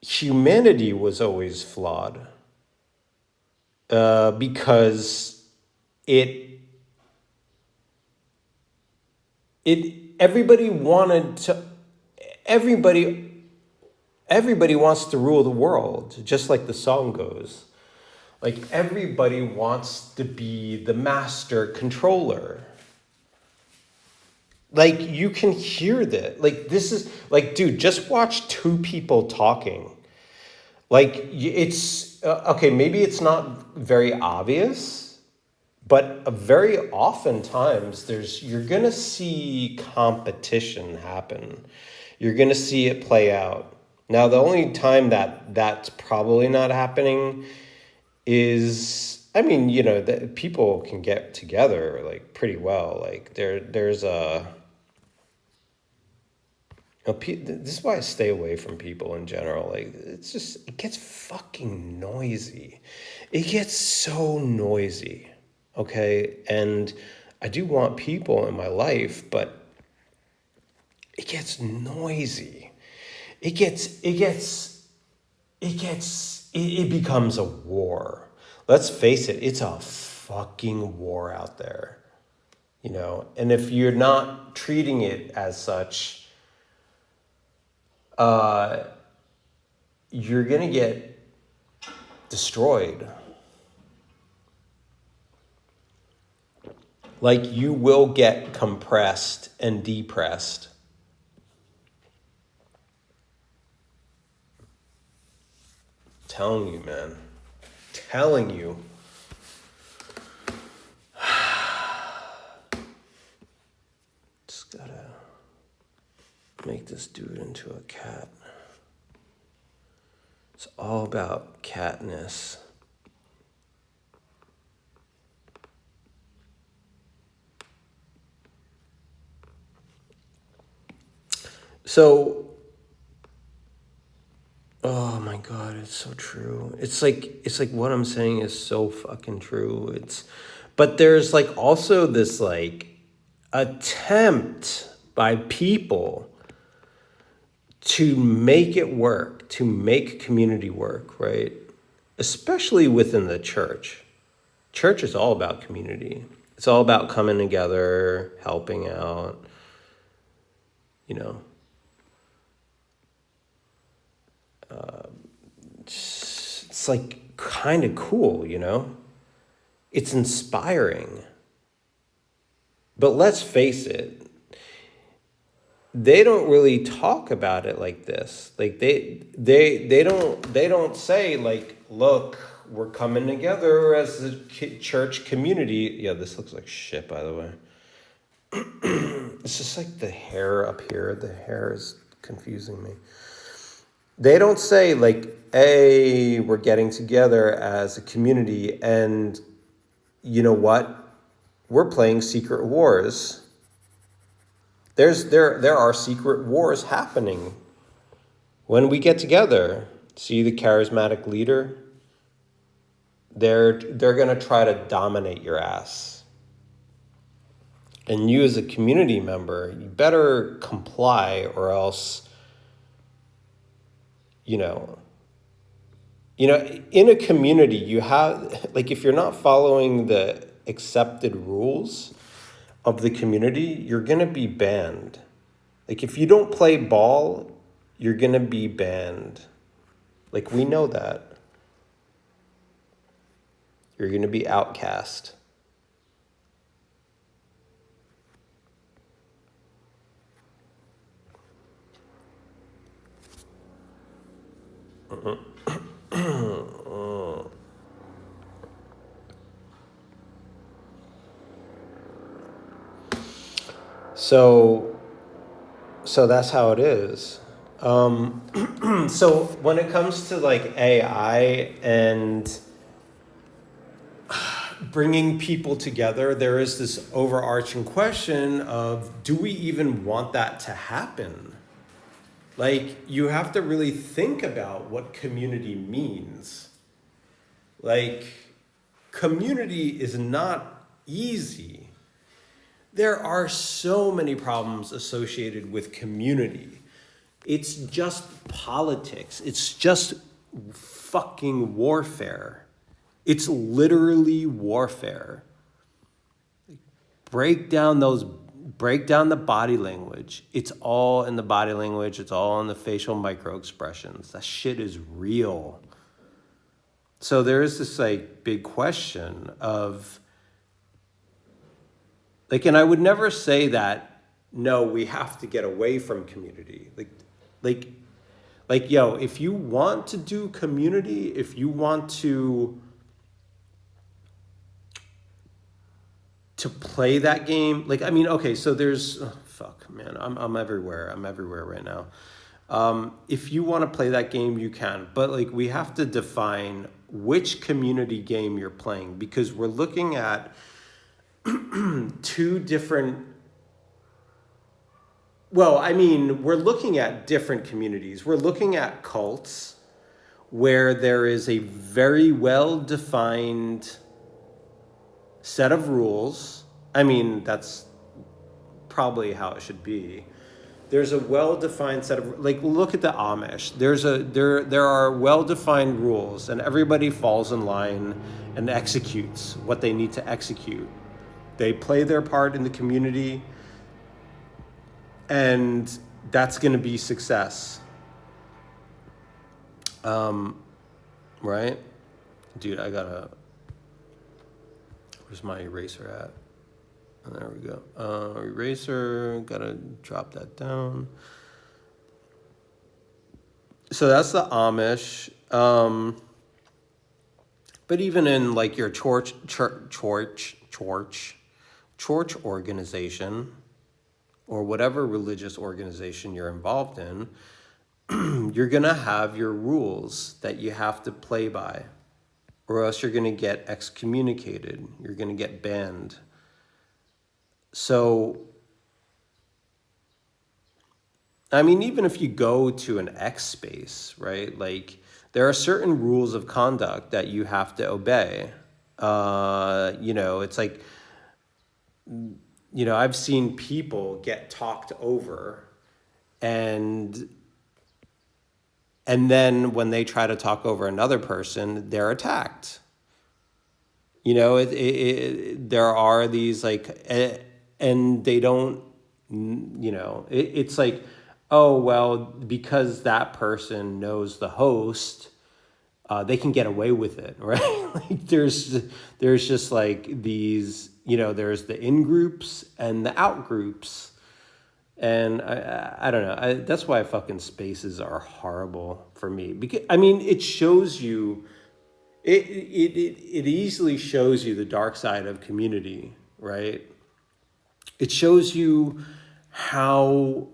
humanity was always flawed, because it everybody wanted to everybody wants to rule the world, just like the song goes. Like, everybody wants to be the master controller. Like, you can hear that. Like, this is like, dude, just watch two people talking. Like, it's okay, maybe it's not very obvious, but very oftentimes you're going to see competition happen. You're going to see it play out. Now, the only time that's probably not happening is, I mean, that people can get together like pretty well. Like, there's a, this is why I stay away from people in general. Like, it gets fucking noisy. It gets so noisy. Okay, and I do want people in my life, but it gets noisy. It becomes a war. Let's face it, it's a fucking war out there. And if you're not treating it as such, you're gonna get destroyed. Like, you will get compressed and depressed. Telling you, man. Telling you. Just gotta make this dude into a cat. It's all about catness. So, oh my God, it's so true. It's like what I'm saying is so fucking true. But there's like also this like attempt by people to make it work, to make community work, right? Especially within the church. Church is all about community. It's all about coming together, helping out, it's like kind of cool, It's inspiring. But let's face it, they don't really talk about it like this. Like, they don't say, like, look, we're coming together as a church community. Yeah, this looks like shit, by the way. It's just like the hair up here. The hair is confusing me. They don't say, like, hey, we're getting together as a community, and you know what? We're playing secret wars. There are secret wars happening when we get together. See the charismatic leader? They're gonna try to dominate your ass. And you as a community member, you better comply, or else, you know, in a community, you have, like, if you're not following the accepted rules of the community, you're going to be banned. Like, if you don't play ball, you're going to be banned. Like, we know that. You're going to be outcast. So that's how it is. So when it comes to like AI and bringing people together, there is this overarching question of, do we even want that to happen? Like, you have to really think about what community means. Like, community is not easy. There are so many problems associated with community. It's just politics. It's just fucking warfare. It's literally warfare. Break down the body language. It's all in the body language. It's all in the facial micro expressions. That shit is real. So there is this like big question of like, and I would never say that, no, we have to get away from community. Like, yo, if you want to do community, if you want to play that game, like, I mean, okay, so there's, oh, fuck, man, I'm everywhere. I'm everywhere right now. If you want to play that game, you can, but like, we have to define which community game you're playing, because we're looking at two different, well, I mean, we're looking at different communities. We're looking at cults where there is a very well-defined set of rules. I mean, that's probably how it should be. There's a well-defined set of, like, look at the Amish. There are well-defined rules, and everybody falls in line and executes what they need to execute. They play their part in the community, and that's going to be success. Right? Dude, where's my eraser at? Oh, there we go. Eraser, gotta drop that down. So that's the Amish. But even in like your church organization, or whatever religious organization you're involved in, you're gonna have your rules that you have to play by, or else you're gonna get excommunicated. You're gonna get banned. So, I mean, even if you go to an X space, right? Like, there are certain rules of conduct that you have to obey. It's like, I've seen people get talked over, and then when they try to talk over another person, they're attacked. There are these like, and they don't, it's like, oh, well, because that person knows the host, they can get away with it, right? Like, there's just like these, there's the in groups and the out groups. And I don't know. That's why fucking spaces are horrible for me. Because, I mean, it shows you, it easily shows you the dark side of community, right? It shows you how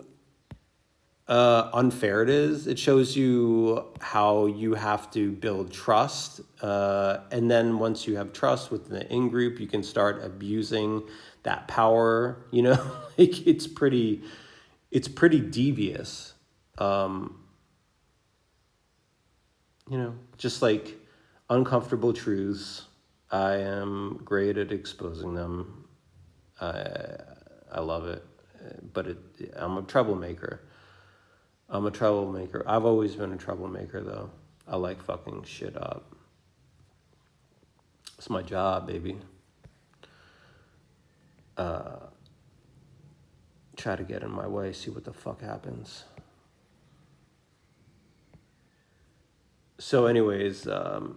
unfair it is. It shows you how you have to build trust. And then once you have trust within the in-group, you can start abusing that power, like it's pretty devious. Just like uncomfortable truths. I am great at exposing them. I love it. But I'm a troublemaker. I've always been a troublemaker, though. I like fucking shit up. It's my job, baby. Try to get in my way, see what the fuck happens. So anyways, what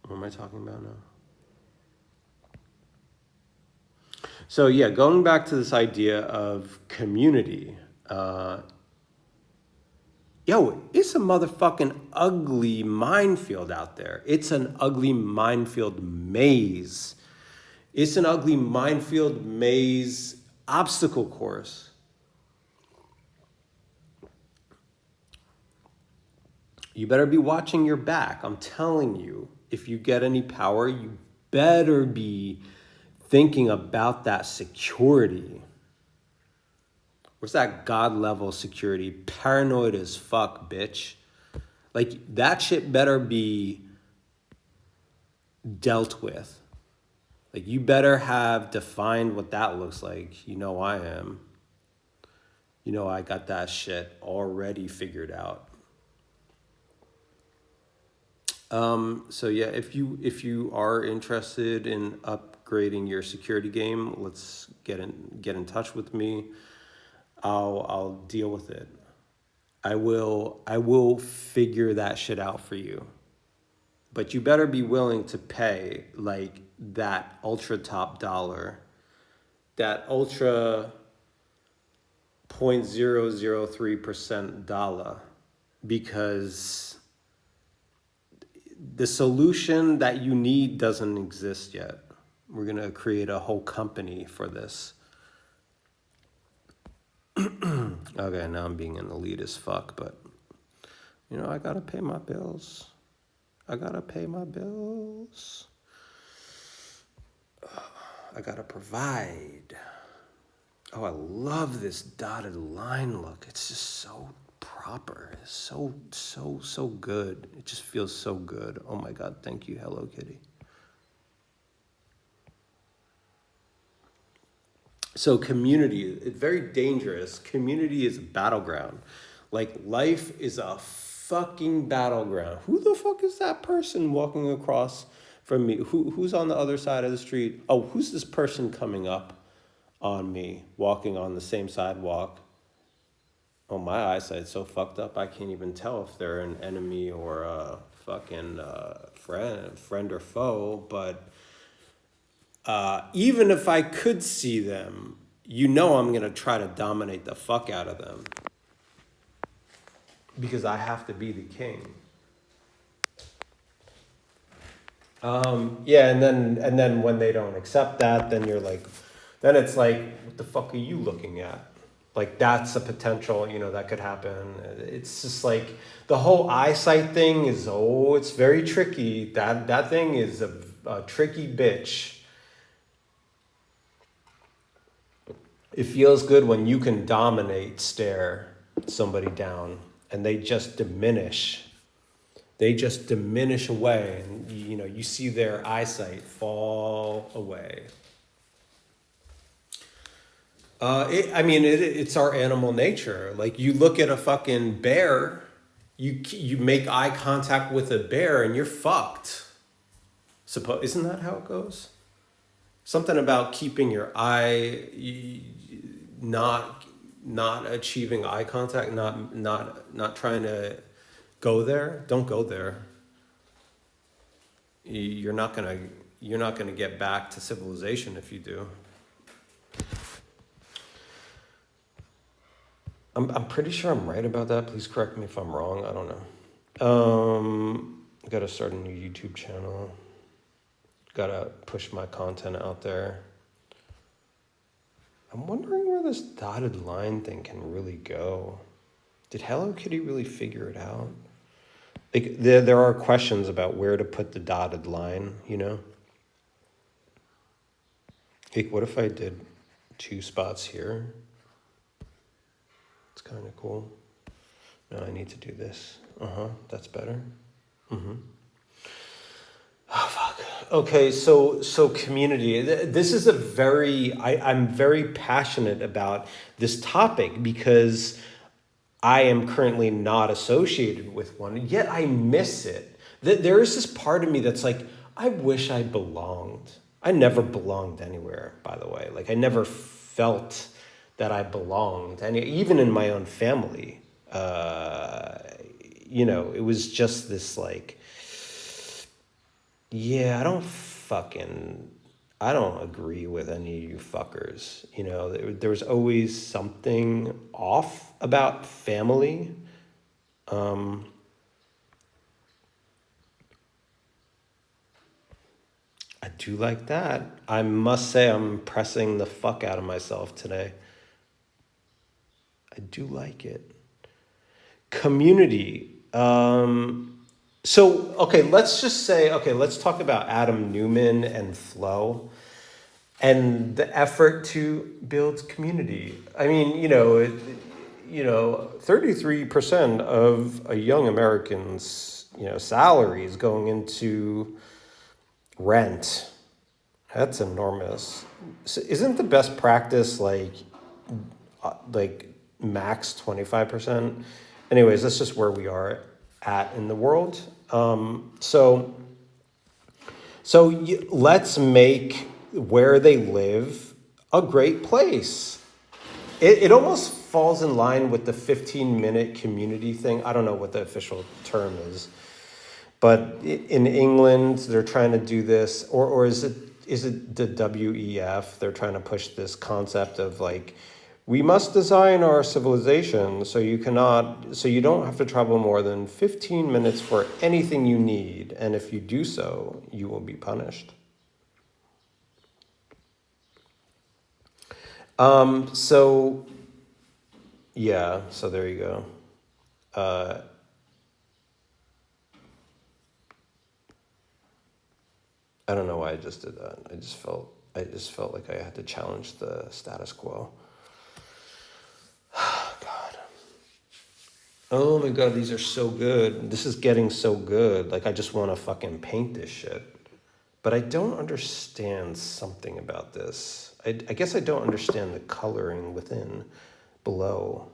am I talking about now? So yeah, going back to this idea of community. It's a motherfucking ugly minefield out there. It's an ugly minefield maze. It's an ugly minefield maze obstacle course. You better be watching your back. I'm telling you, if you get any power, you better be thinking about that security. Where's that God level security? Paranoid as fuck, bitch. Like, that shit better be dealt with. Like, you better have defined what that looks like. You know I am. You know I got that shit already figured out. So yeah, if you are interested in upgrading your security game, let's get in touch with me. I'll deal with it. I will figure that shit out for you. But you better be willing to pay like that ultra top dollar, that ultra 0.003% dollar, because the solution that you need doesn't exist yet. We're going to create a whole company for this. Okay, now I'm being an elite as fuck, but I got to pay my bills. I got to provide. Oh, I love this dotted line look. It's just so proper. It's so good. It just feels so good. Oh my God, thank you, Hello Kitty. So community, it's very dangerous. Community is a battleground. Like, life is a fucking battleground. Who the fuck is that person walking across from me? Who's on the other side of the street? Oh, who's this person coming up on me, walking on the same sidewalk? Oh, my eyesight's so fucked up, I can't even tell if they're an enemy or a fucking friend or foe. But even if I could see them, I'm going to try to dominate the fuck out of them. Because I have to be the king. Yeah, and then when they don't accept that, then it's like, what the fuck are you looking at? Like, that's a potential, that could happen. It's just like, the whole eyesight thing is, it's very tricky. That thing is a tricky bitch. It feels good when you can stare somebody down, and they just diminish. They just diminish away, and you see their eyesight fall away. It's our animal nature. Like, you look at a fucking bear, you make eye contact with a bear, and you're fucked. Isn't that how it goes? Something about keeping your eye, not achieving eye contact, not trying to go there. Don't go there. You're not gonna get back to civilization if you do. I'm pretty sure I'm right about that. Please correct me if I'm wrong. I don't know. I gotta start a new YouTube channel. Gotta push my content out there. I'm wondering where this dotted line thing can really go. Did Hello Kitty really figure it out? Like, there are questions about where to put the dotted line, Like, what if I did 2 spots here? It's kind of cool. No, I need to do this. That's better. Oh, fuck. Okay, so community. This is I'm very passionate about this topic because I am currently not associated with one, yet I miss it. There is this part of me that's like, I wish I belonged. I never belonged anywhere, by the way. Like I never felt that I belonged, and even in my own family, it was just this like, yeah, I don't agree with any of you fuckers. There was always something off about family. I do like that. I must say I'm pressing the fuck out of myself today. I do like it. Community. Okay, let's talk about Adam Newman and flow and the effort to build community. I mean, 33% of a young American's, salary is going into rent. That's enormous. So isn't the best practice like max 25%? Anyways, that's just where we are at in the world. Let's make where they live a great place. It almost falls in line with the 15-minute community thing. I don't know what the official term is, but in England they're trying to do this, or is it the WEF? They're trying to push this concept of like, we must design our civilization so you don't have to travel more than 15 minutes for anything you need, and if you do so, you will be punished. So there you go. I don't know why I just did that. I just felt like I had to challenge the status quo. God. Oh my God, these are so good. This is getting so good. Like I just want to fucking paint this shit. But I don't understand something about this. I guess I don't understand the coloring below,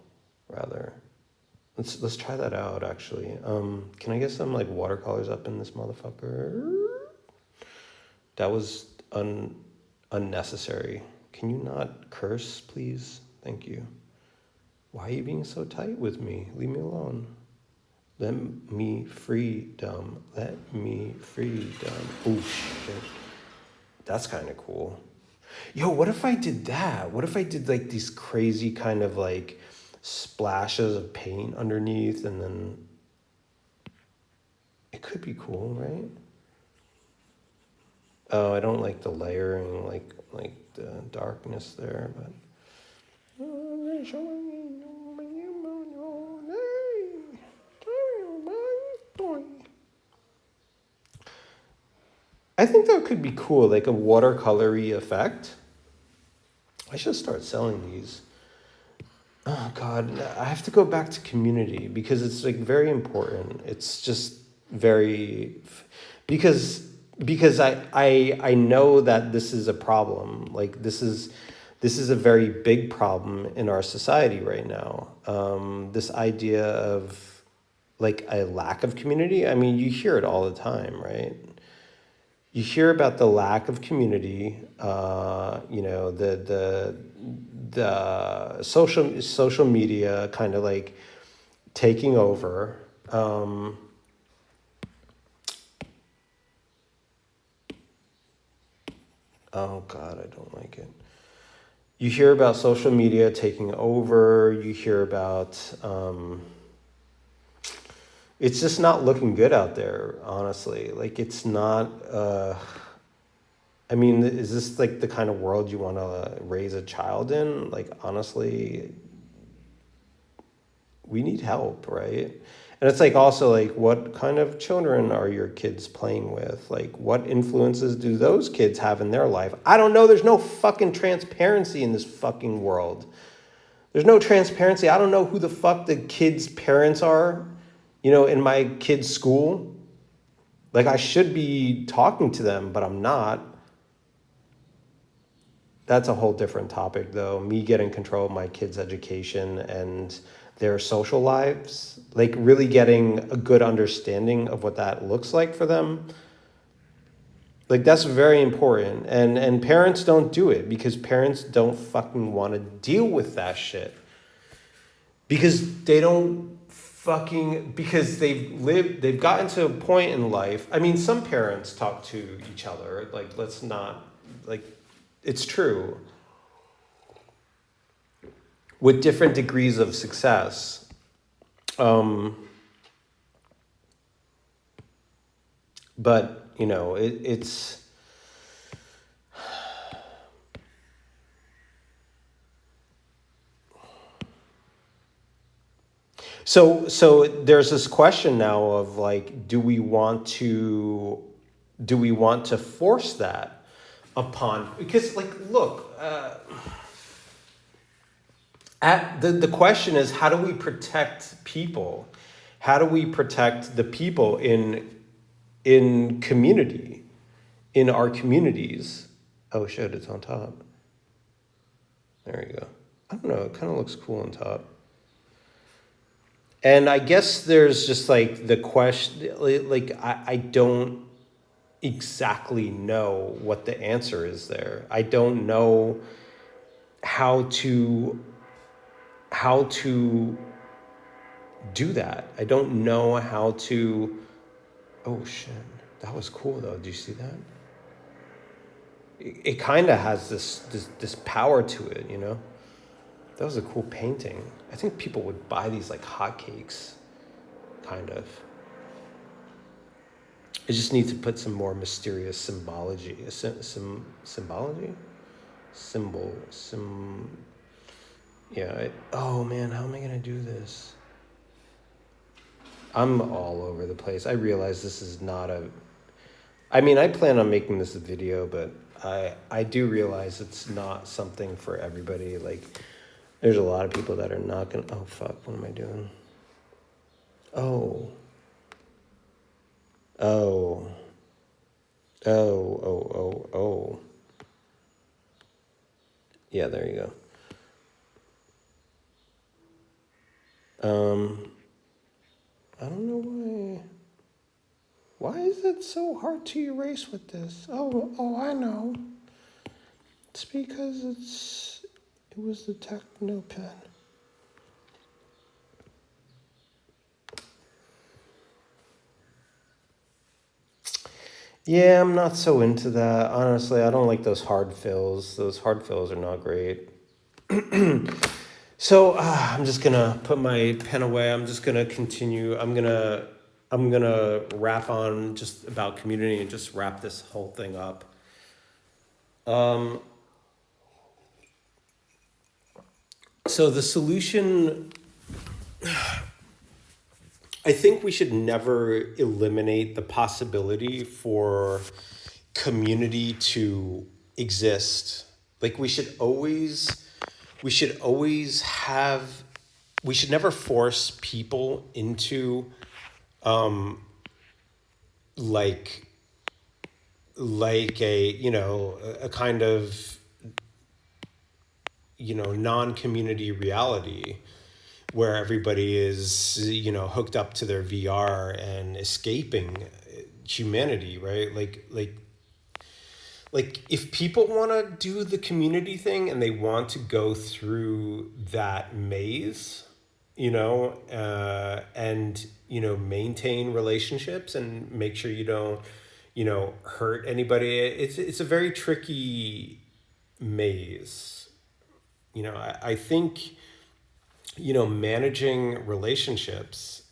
rather. Let's try that out, actually. Can I get some like watercolors up in this motherfucker? That was unnecessary. Can you not curse, please? Thank you. Why are you being so tight with me? Leave me alone. Let me freedom. Let me freedom. Oh, shit. That's kind of cool. Yo, what if I did that? What if I did like these crazy kind of like splashes of paint underneath, and then it could be cool, right? Oh, I don't like the layering, like the darkness there, but I think that could be cool, like a watercolory effect. I should start selling these. Oh God, I have to go back to community because it's like very important. It's just because I know that this is a problem. Like this is a very big problem in our society right now. This idea of like a lack of community. I mean, you hear it all the time, right? You hear about the lack of community. The social media kind of like taking over. Oh God, I don't like it. You hear about social media taking over. You hear about it's just not looking good out there, honestly. Like it's not. I mean, is this like the kind of world you want to raise a child in? Like honestly, we need help, right? And it's like also like, what kind of children are your kids playing with? Like what influences do those kids have in their life? I don't know. There's no fucking transparency in this fucking world. There's no transparency. I don't know who the fuck the kids' parents are, in my kid's school. Like, I should be talking to them, but I'm not. That's a whole different topic, though. Me getting control of my kids' education and their social lives, like really getting a good understanding of what that looks like for them. Like, that's very important. And parents don't do it because parents don't fucking want to deal with that shit. Because they don't fucking, because they've gotten to a point in life. I mean, some parents talk to each other. Like, let's not, like, it's true. With different degrees of success. But, you know, it's, so there's this question now of like, do we want to force that upon, because like, look, the question is, how do we protect people? How do we protect the people in community, in our communities? Oh shit, it's on top. There you go. I don't know, it kind of looks cool on top. And I guess there's just like the question, like, I don't exactly know what the answer is there. I don't know how to do that. I don't know how to. Oh shit, that was cool though. Did you see that? It kind of has this power to it, you know. That was a cool painting. I think people would buy these like hotcakes, kind of. I just need to put some more mysterious symbology, symbology, yeah. Oh man, how am I gonna do this? I'm all over the place. I realize this is not a. I mean, I plan on making this a video, but I do realize it's not something for everybody. Like, there's a lot of people that are not gonna. Oh fuck! What am I doing? Oh. Oh. Oh. Yeah, there you go. I don't know why. Why is it so hard to erase with this? Oh, I know. It's because it was the Techno pen. Yeah, I'm not so into that. Honestly, I don't like those hard fills. Those hard fills are not great. So I'm just gonna put my pen away. I'm just gonna continue. I'm gonna wrap on just about community and just wrap this whole thing up. So the solution, I think we should never eliminate the possibility for community to exist. Like, we should always have, we should never force people into like a, you know, a kind of, you know, non-community reality where everybody is, you know, hooked up to their VR and escaping humanity, right? Like if people want to do the community thing and they want to go through that maze, you know, and, you know, maintain relationships and make sure you don't, you know, hurt anybody. It's a very tricky maze. You know, I think, you know, managing relationships,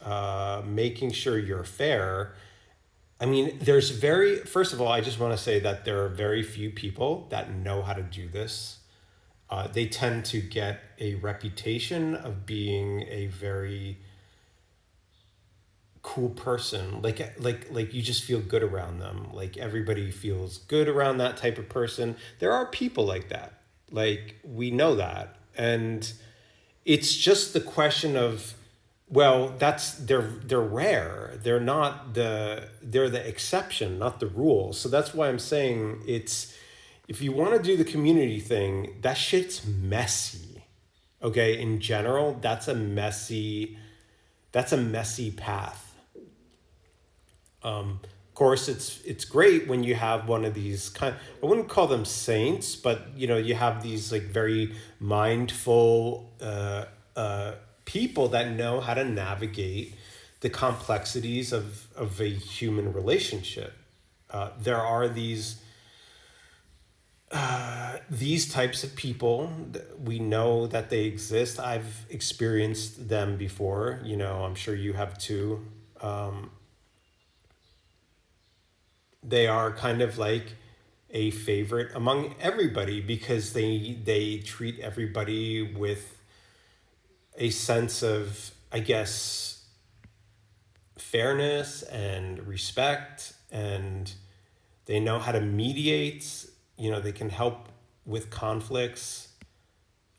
making sure you're fair. I mean, first of all, I just want to say that there are very few people that know how to do this. They tend to get a reputation of being a very cool person. Like you just feel good around them. Like, everybody feels good around that type of person. There are people like that. Like, we know that. And it's just the question of Well, they're rare. They're the exception, not the rule. So that's why I'm saying it's, if you want to do the community thing, that shit's messy. Okay, in general, that's a messy path. Of course, it's great when you have one of these kind. I wouldn't call them saints, but you have these like very mindful people that know how to navigate the complexities of a human relationship. There are these types of people. We know that they exist. I've experienced them before. I'm sure you have too. They are kind of like a favorite among everybody because they treat everybody with a sense of, I guess, fairness and respect, and they know how to mediate. They can help with conflicts,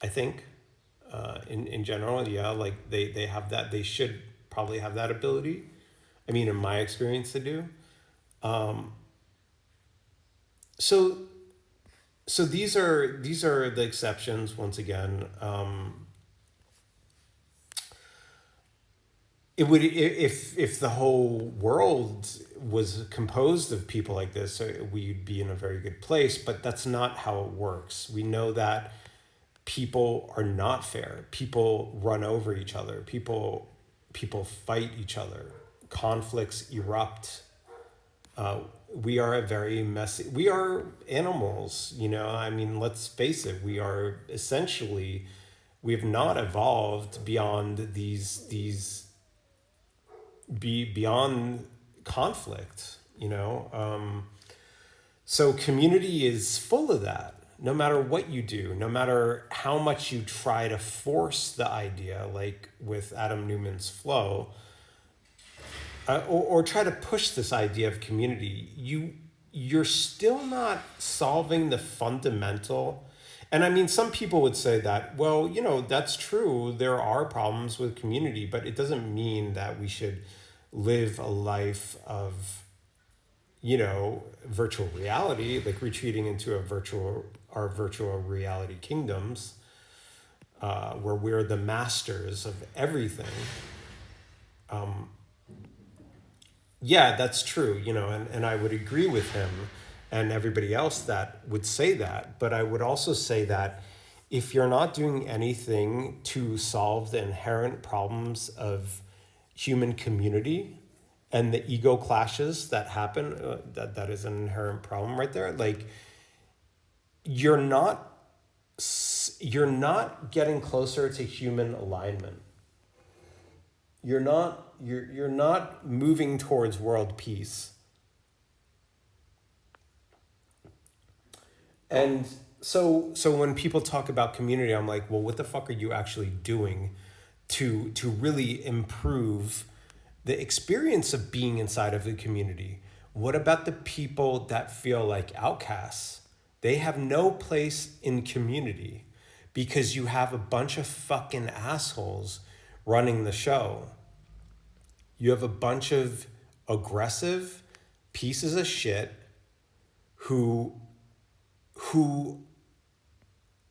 I think. In general, yeah, like they have that. They should probably have that ability. I mean, in my experience, they do. So these are the exceptions once again. It would, if the whole world was composed of people like this, we'd be in a very good place. But that's not how it works. We know that people are not fair. People run over each other. People fight each other. Conflicts erupt. We are a very messy. We are animals. I mean, let's face it. We are essentially. We have not evolved beyond beyond conflict. So community is full of that. No matter what you do, no matter how much you try to force the idea, like with Adam Newman's flow, or try to push this idea of community, you're still not solving the fundamental. And I mean, some people would say that, well, that's true. There are problems with community, but it doesn't mean that we should live a life of, virtual reality, like retreating into our virtual reality kingdoms, where we're the masters of everything. Yeah, that's true, and I would agree with him and everybody else that would say that. But I would also say that if you're not doing anything to solve the inherent problems of human community and the ego clashes that happen, that is an inherent problem right there. Like, you're not getting closer to human alignment. You're not moving towards world peace. And so when people talk about community, I'm like, well, what the fuck are you actually doing to really improve the experience of being inside of the community? What about the people that feel like outcasts? They have no place in community because you have a bunch of fucking assholes running the show. You have a bunch of aggressive pieces of shit who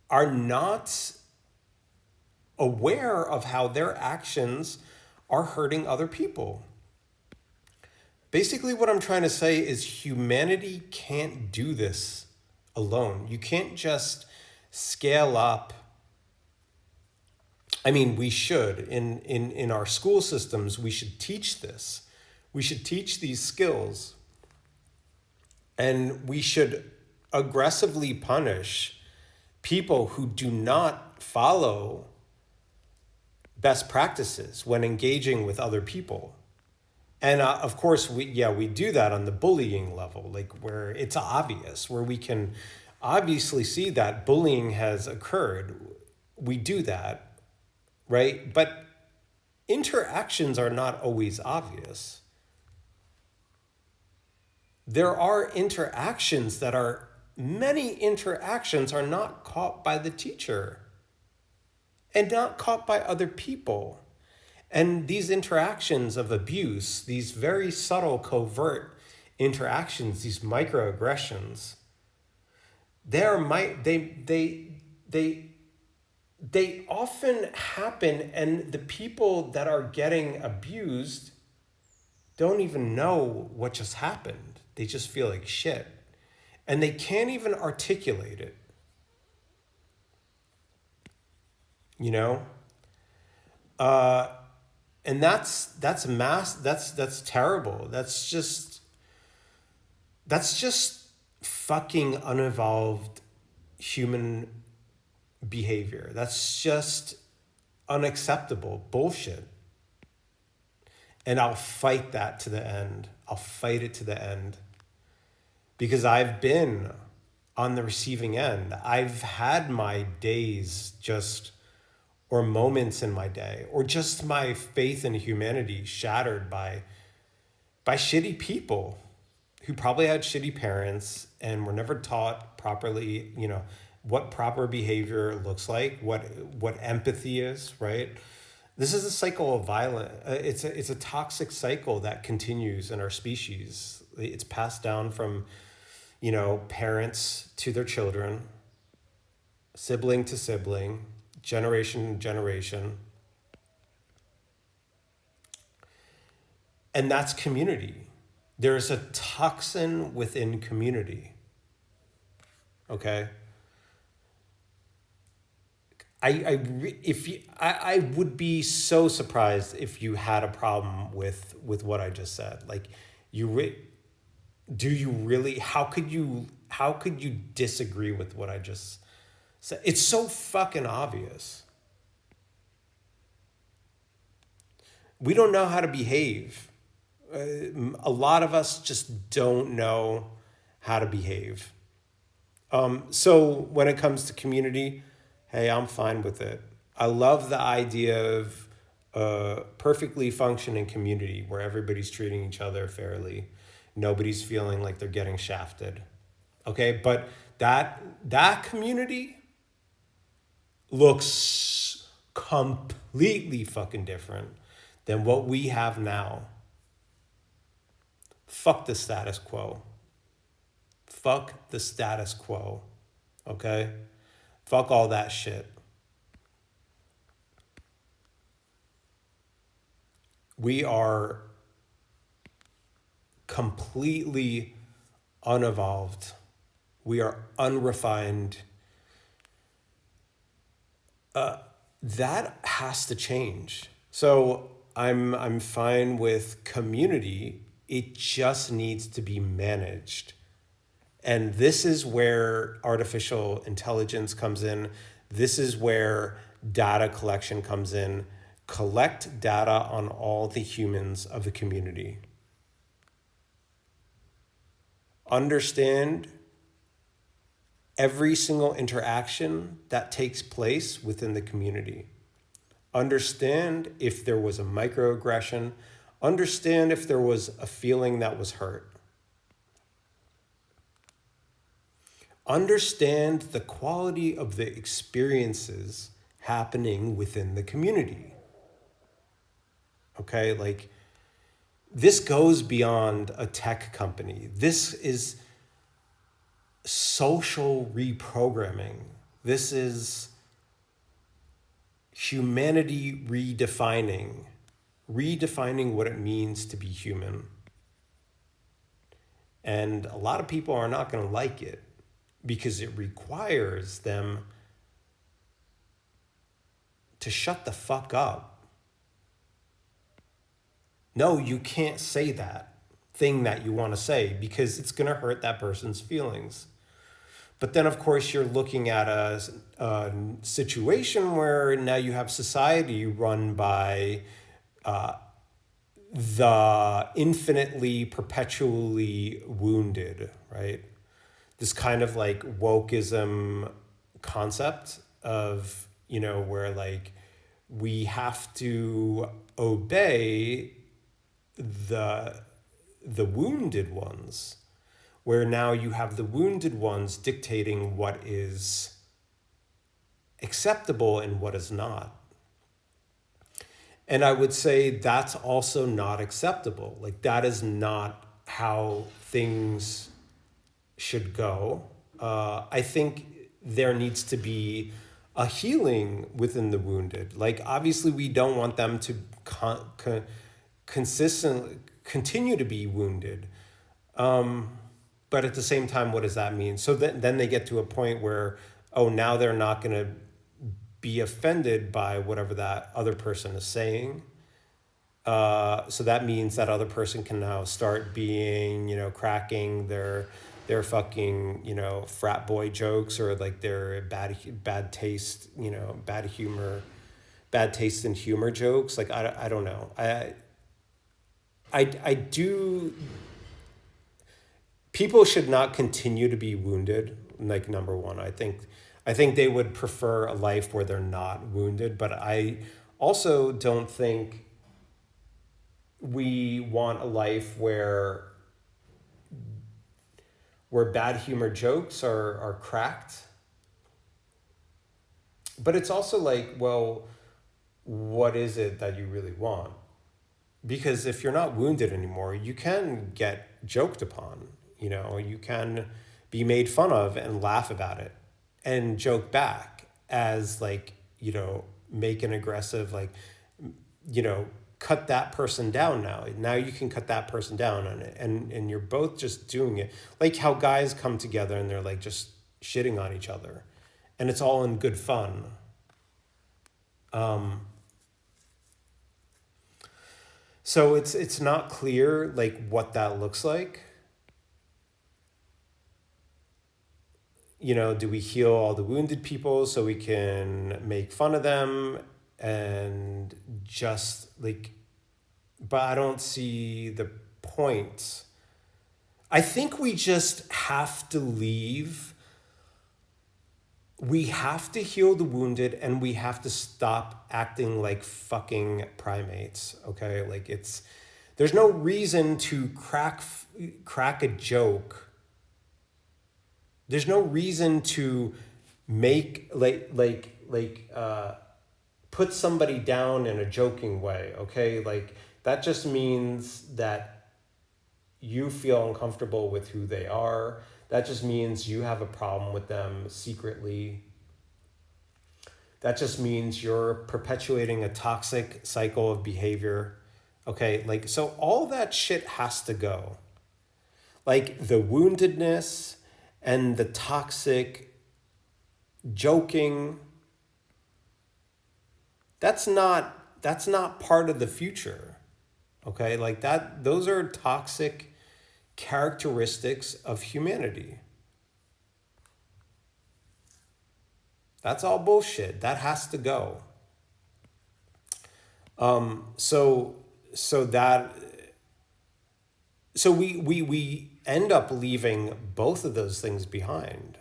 are not aware of how their actions are hurting other people. Basically, what I'm trying to say is humanity can't do this alone. You can't just scale up. I mean, we should. In our school systems, we should teach this. We should teach these skills. And we should aggressively punish people who do not follow best practices when engaging with other people. And of course, we do that on the bullying level, like where it's obvious, where we can obviously see that bullying has occurred. We do that, right? But interactions are not always obvious. There are many interactions are not caught by the teacher and not caught by other people. And these interactions of abuse, these very subtle, covert interactions, these microaggressions, they they often happen, and the people that are getting abused don't even know what just happened. They just feel like shit. And they can't even articulate it. You know? And that's terrible. That's just fucking unevolved human behavior. That's just unacceptable bullshit. And I'll fight that to the end. I'll fight it to the end. Because I've been on the receiving end. I've had my days or moments in my day, or just my faith in humanity shattered by shitty people who probably had shitty parents and were never taught properly, what proper behavior looks like, what empathy is, right? This is a cycle of violence. It's a toxic cycle that continues in our species. It's passed down from, parents to their children, sibling to sibling, generation to generation. And that's community. There's a toxin within community. Okay? I would be so surprised if you had a problem with what I just said. Like, do you really? How could you disagree with what I just said? It's so fucking obvious. We don't know how to behave. A lot of us just don't know how to behave. So when it comes to community, hey, I'm fine with it. I love the idea of a perfectly functioning community where everybody's treating each other fairly. Nobody's feeling like they're getting shafted. Okay, but that community looks completely fucking different than what we have now. Fuck the status quo. Fuck the status quo. Okay? Fuck all that shit. We are completely unevolved. We are unrefined. That has to change. So I'm fine with community. It just needs to be managed. And this is where artificial intelligence comes in. This is where data collection comes in. Collect data on all the humans of the community. Understand every single interaction that takes place within the community. Understand if there was a microaggression. Understand if there was a feeling that was hurt. Understand the quality of the experiences happening within the community. Okay, like, this goes beyond a tech company. This is social reprogramming. This is humanity redefining what it means to be human. And a lot of people are not going to like it because it requires them to shut the fuck up. No, you can't say that thing that you want to say because it's going to hurt that person's feelings. But then, of course, you're looking at a situation where now you have society run by the infinitely, perpetually wounded, right? This kind of like wokeism concept of, where like we have to obey the wounded ones, where now you have the wounded ones dictating what is acceptable and what is not. And I would say that's also not acceptable. Like, that is not how things should go. I think there needs to be a healing within the wounded. Like, obviously, we don't want them to consistently continue to be wounded. But at the same time, what does that mean? So then they get to a point where, oh, now they're not going to be offended by whatever that other person is saying. So that means that other person can now start being, cracking their fucking, frat boy jokes, or like their bad taste, bad taste in humor jokes. Like, I don't know. I do. People should not continue to be wounded. Like, number one, I think they would prefer a life where they're not wounded. But I also don't think we want a life where bad humor jokes are cracked. But it's also like, well, what is it that you really want? Because if you're not wounded anymore, you can get joked upon. You can be made fun of and laugh about it and joke back as, like, make an aggressive, like, cut that person down. Now you can cut that person down on it, and you're both just doing it, like how guys come together and they're like just shitting on each other, and it's all in good fun. So it's not clear, like, what that looks like. Do we heal all the wounded people so we can make fun of them and just, like, but I don't see the point. I think we just have to leave. We have to heal the wounded, and we have to stop acting like fucking primates, okay? Like, there's no reason to crack a joke. There's no reason to make put somebody down in a joking way, okay? Like, that just means that you feel uncomfortable with who they are. That just means you have a problem with them secretly. That just means you're perpetuating a toxic cycle of behavior, okay? Like, so all that shit has to go. Like, the woundedness and the toxic joking, that's not part of the future. Okay? Like, those are toxic characteristics of humanity. That's all bullshit. That has to go. So we end up leaving both of those things behind.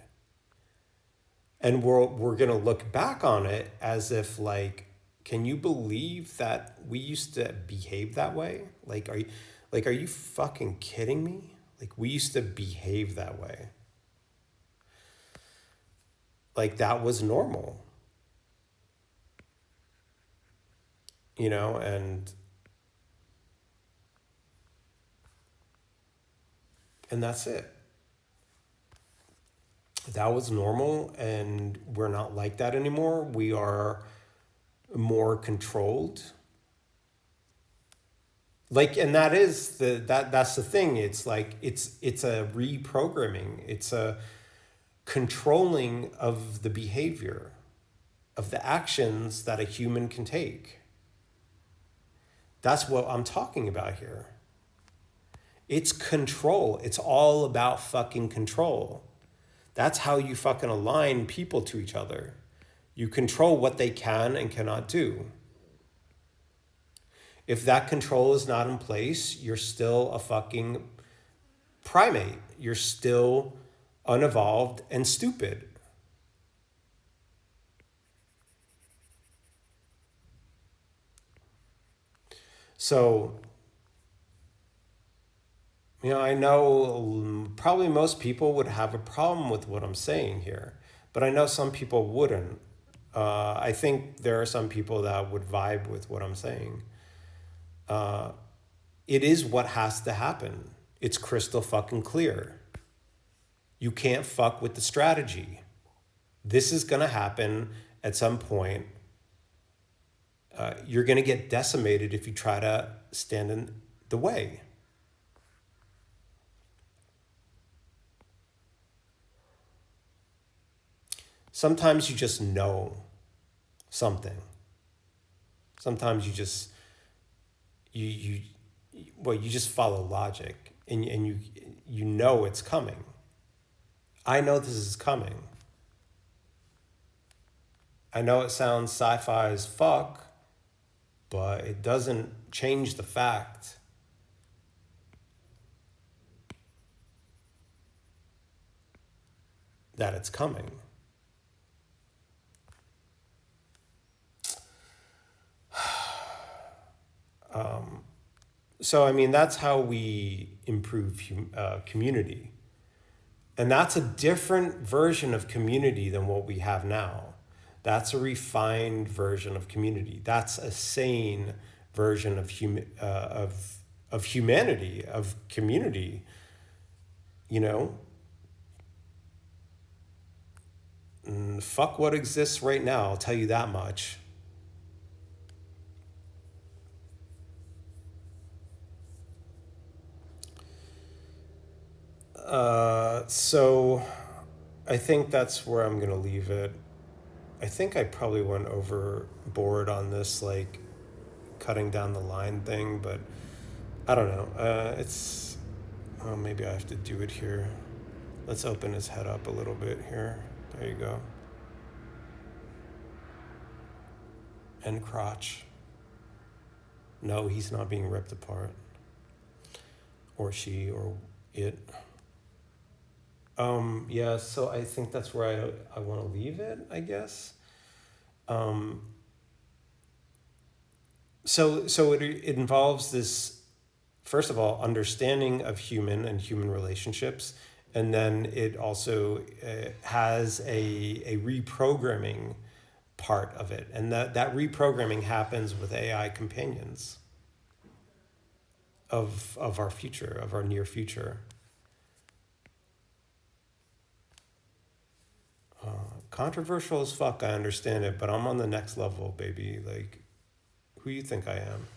And we're going to look back on it as if, like, can you believe that we used to behave that way? Like, are you fucking kidding me? Like, we used to behave that way. Like, that was normal. And that's it. That was normal, and we're not like that anymore. We are more controlled. Like, and that's the thing. It's like it's a reprogramming. It's a controlling of the behavior, of the actions that a human can take. That's what I'm talking about here. It's control. It's all about fucking control. That's how you fucking align people to each other. You control what they can and cannot do. If that control is not in place, you're still a fucking primate. You're still unevolved and stupid. So, I know probably most people would have a problem with what I'm saying here, but I know some people wouldn't. I think there are some people that would vibe with what I'm saying. It is what has to happen. It's crystal fucking clear. You can't fuck with the strategy. This is going to happen at some point. You're going to get decimated if you try to stand in the way. Sometimes you just know something. Sometimes you you just follow logic, and you know it's coming. I know this is coming. I know it sounds sci-fi as fuck, but it doesn't change the fact that it's coming. So, I mean, that's how we improve community. And that's a different version of community than what we have now. That's a refined version of community. That's a sane version of humanity, of community. You know, fuck what exists right now. I'll tell you that much. So I think that's where I'm gonna leave it. I think I probably went overboard on this, like cutting down the line thing, but I don't know. Maybe I have to do it here. Let's open his head up a little bit here. There you go. And crotch. No, he's not being ripped apart. Or she, or it. Yeah, so I think that's where I want to leave it, I guess. So it involves this, first of all, understanding of human and human relationships, and then it also has a reprogramming part of it, and that reprogramming happens with AI companions of our future, of our near future. Controversial as fuck, I understand it, but I'm on the next level, baby. Like, who you think I am?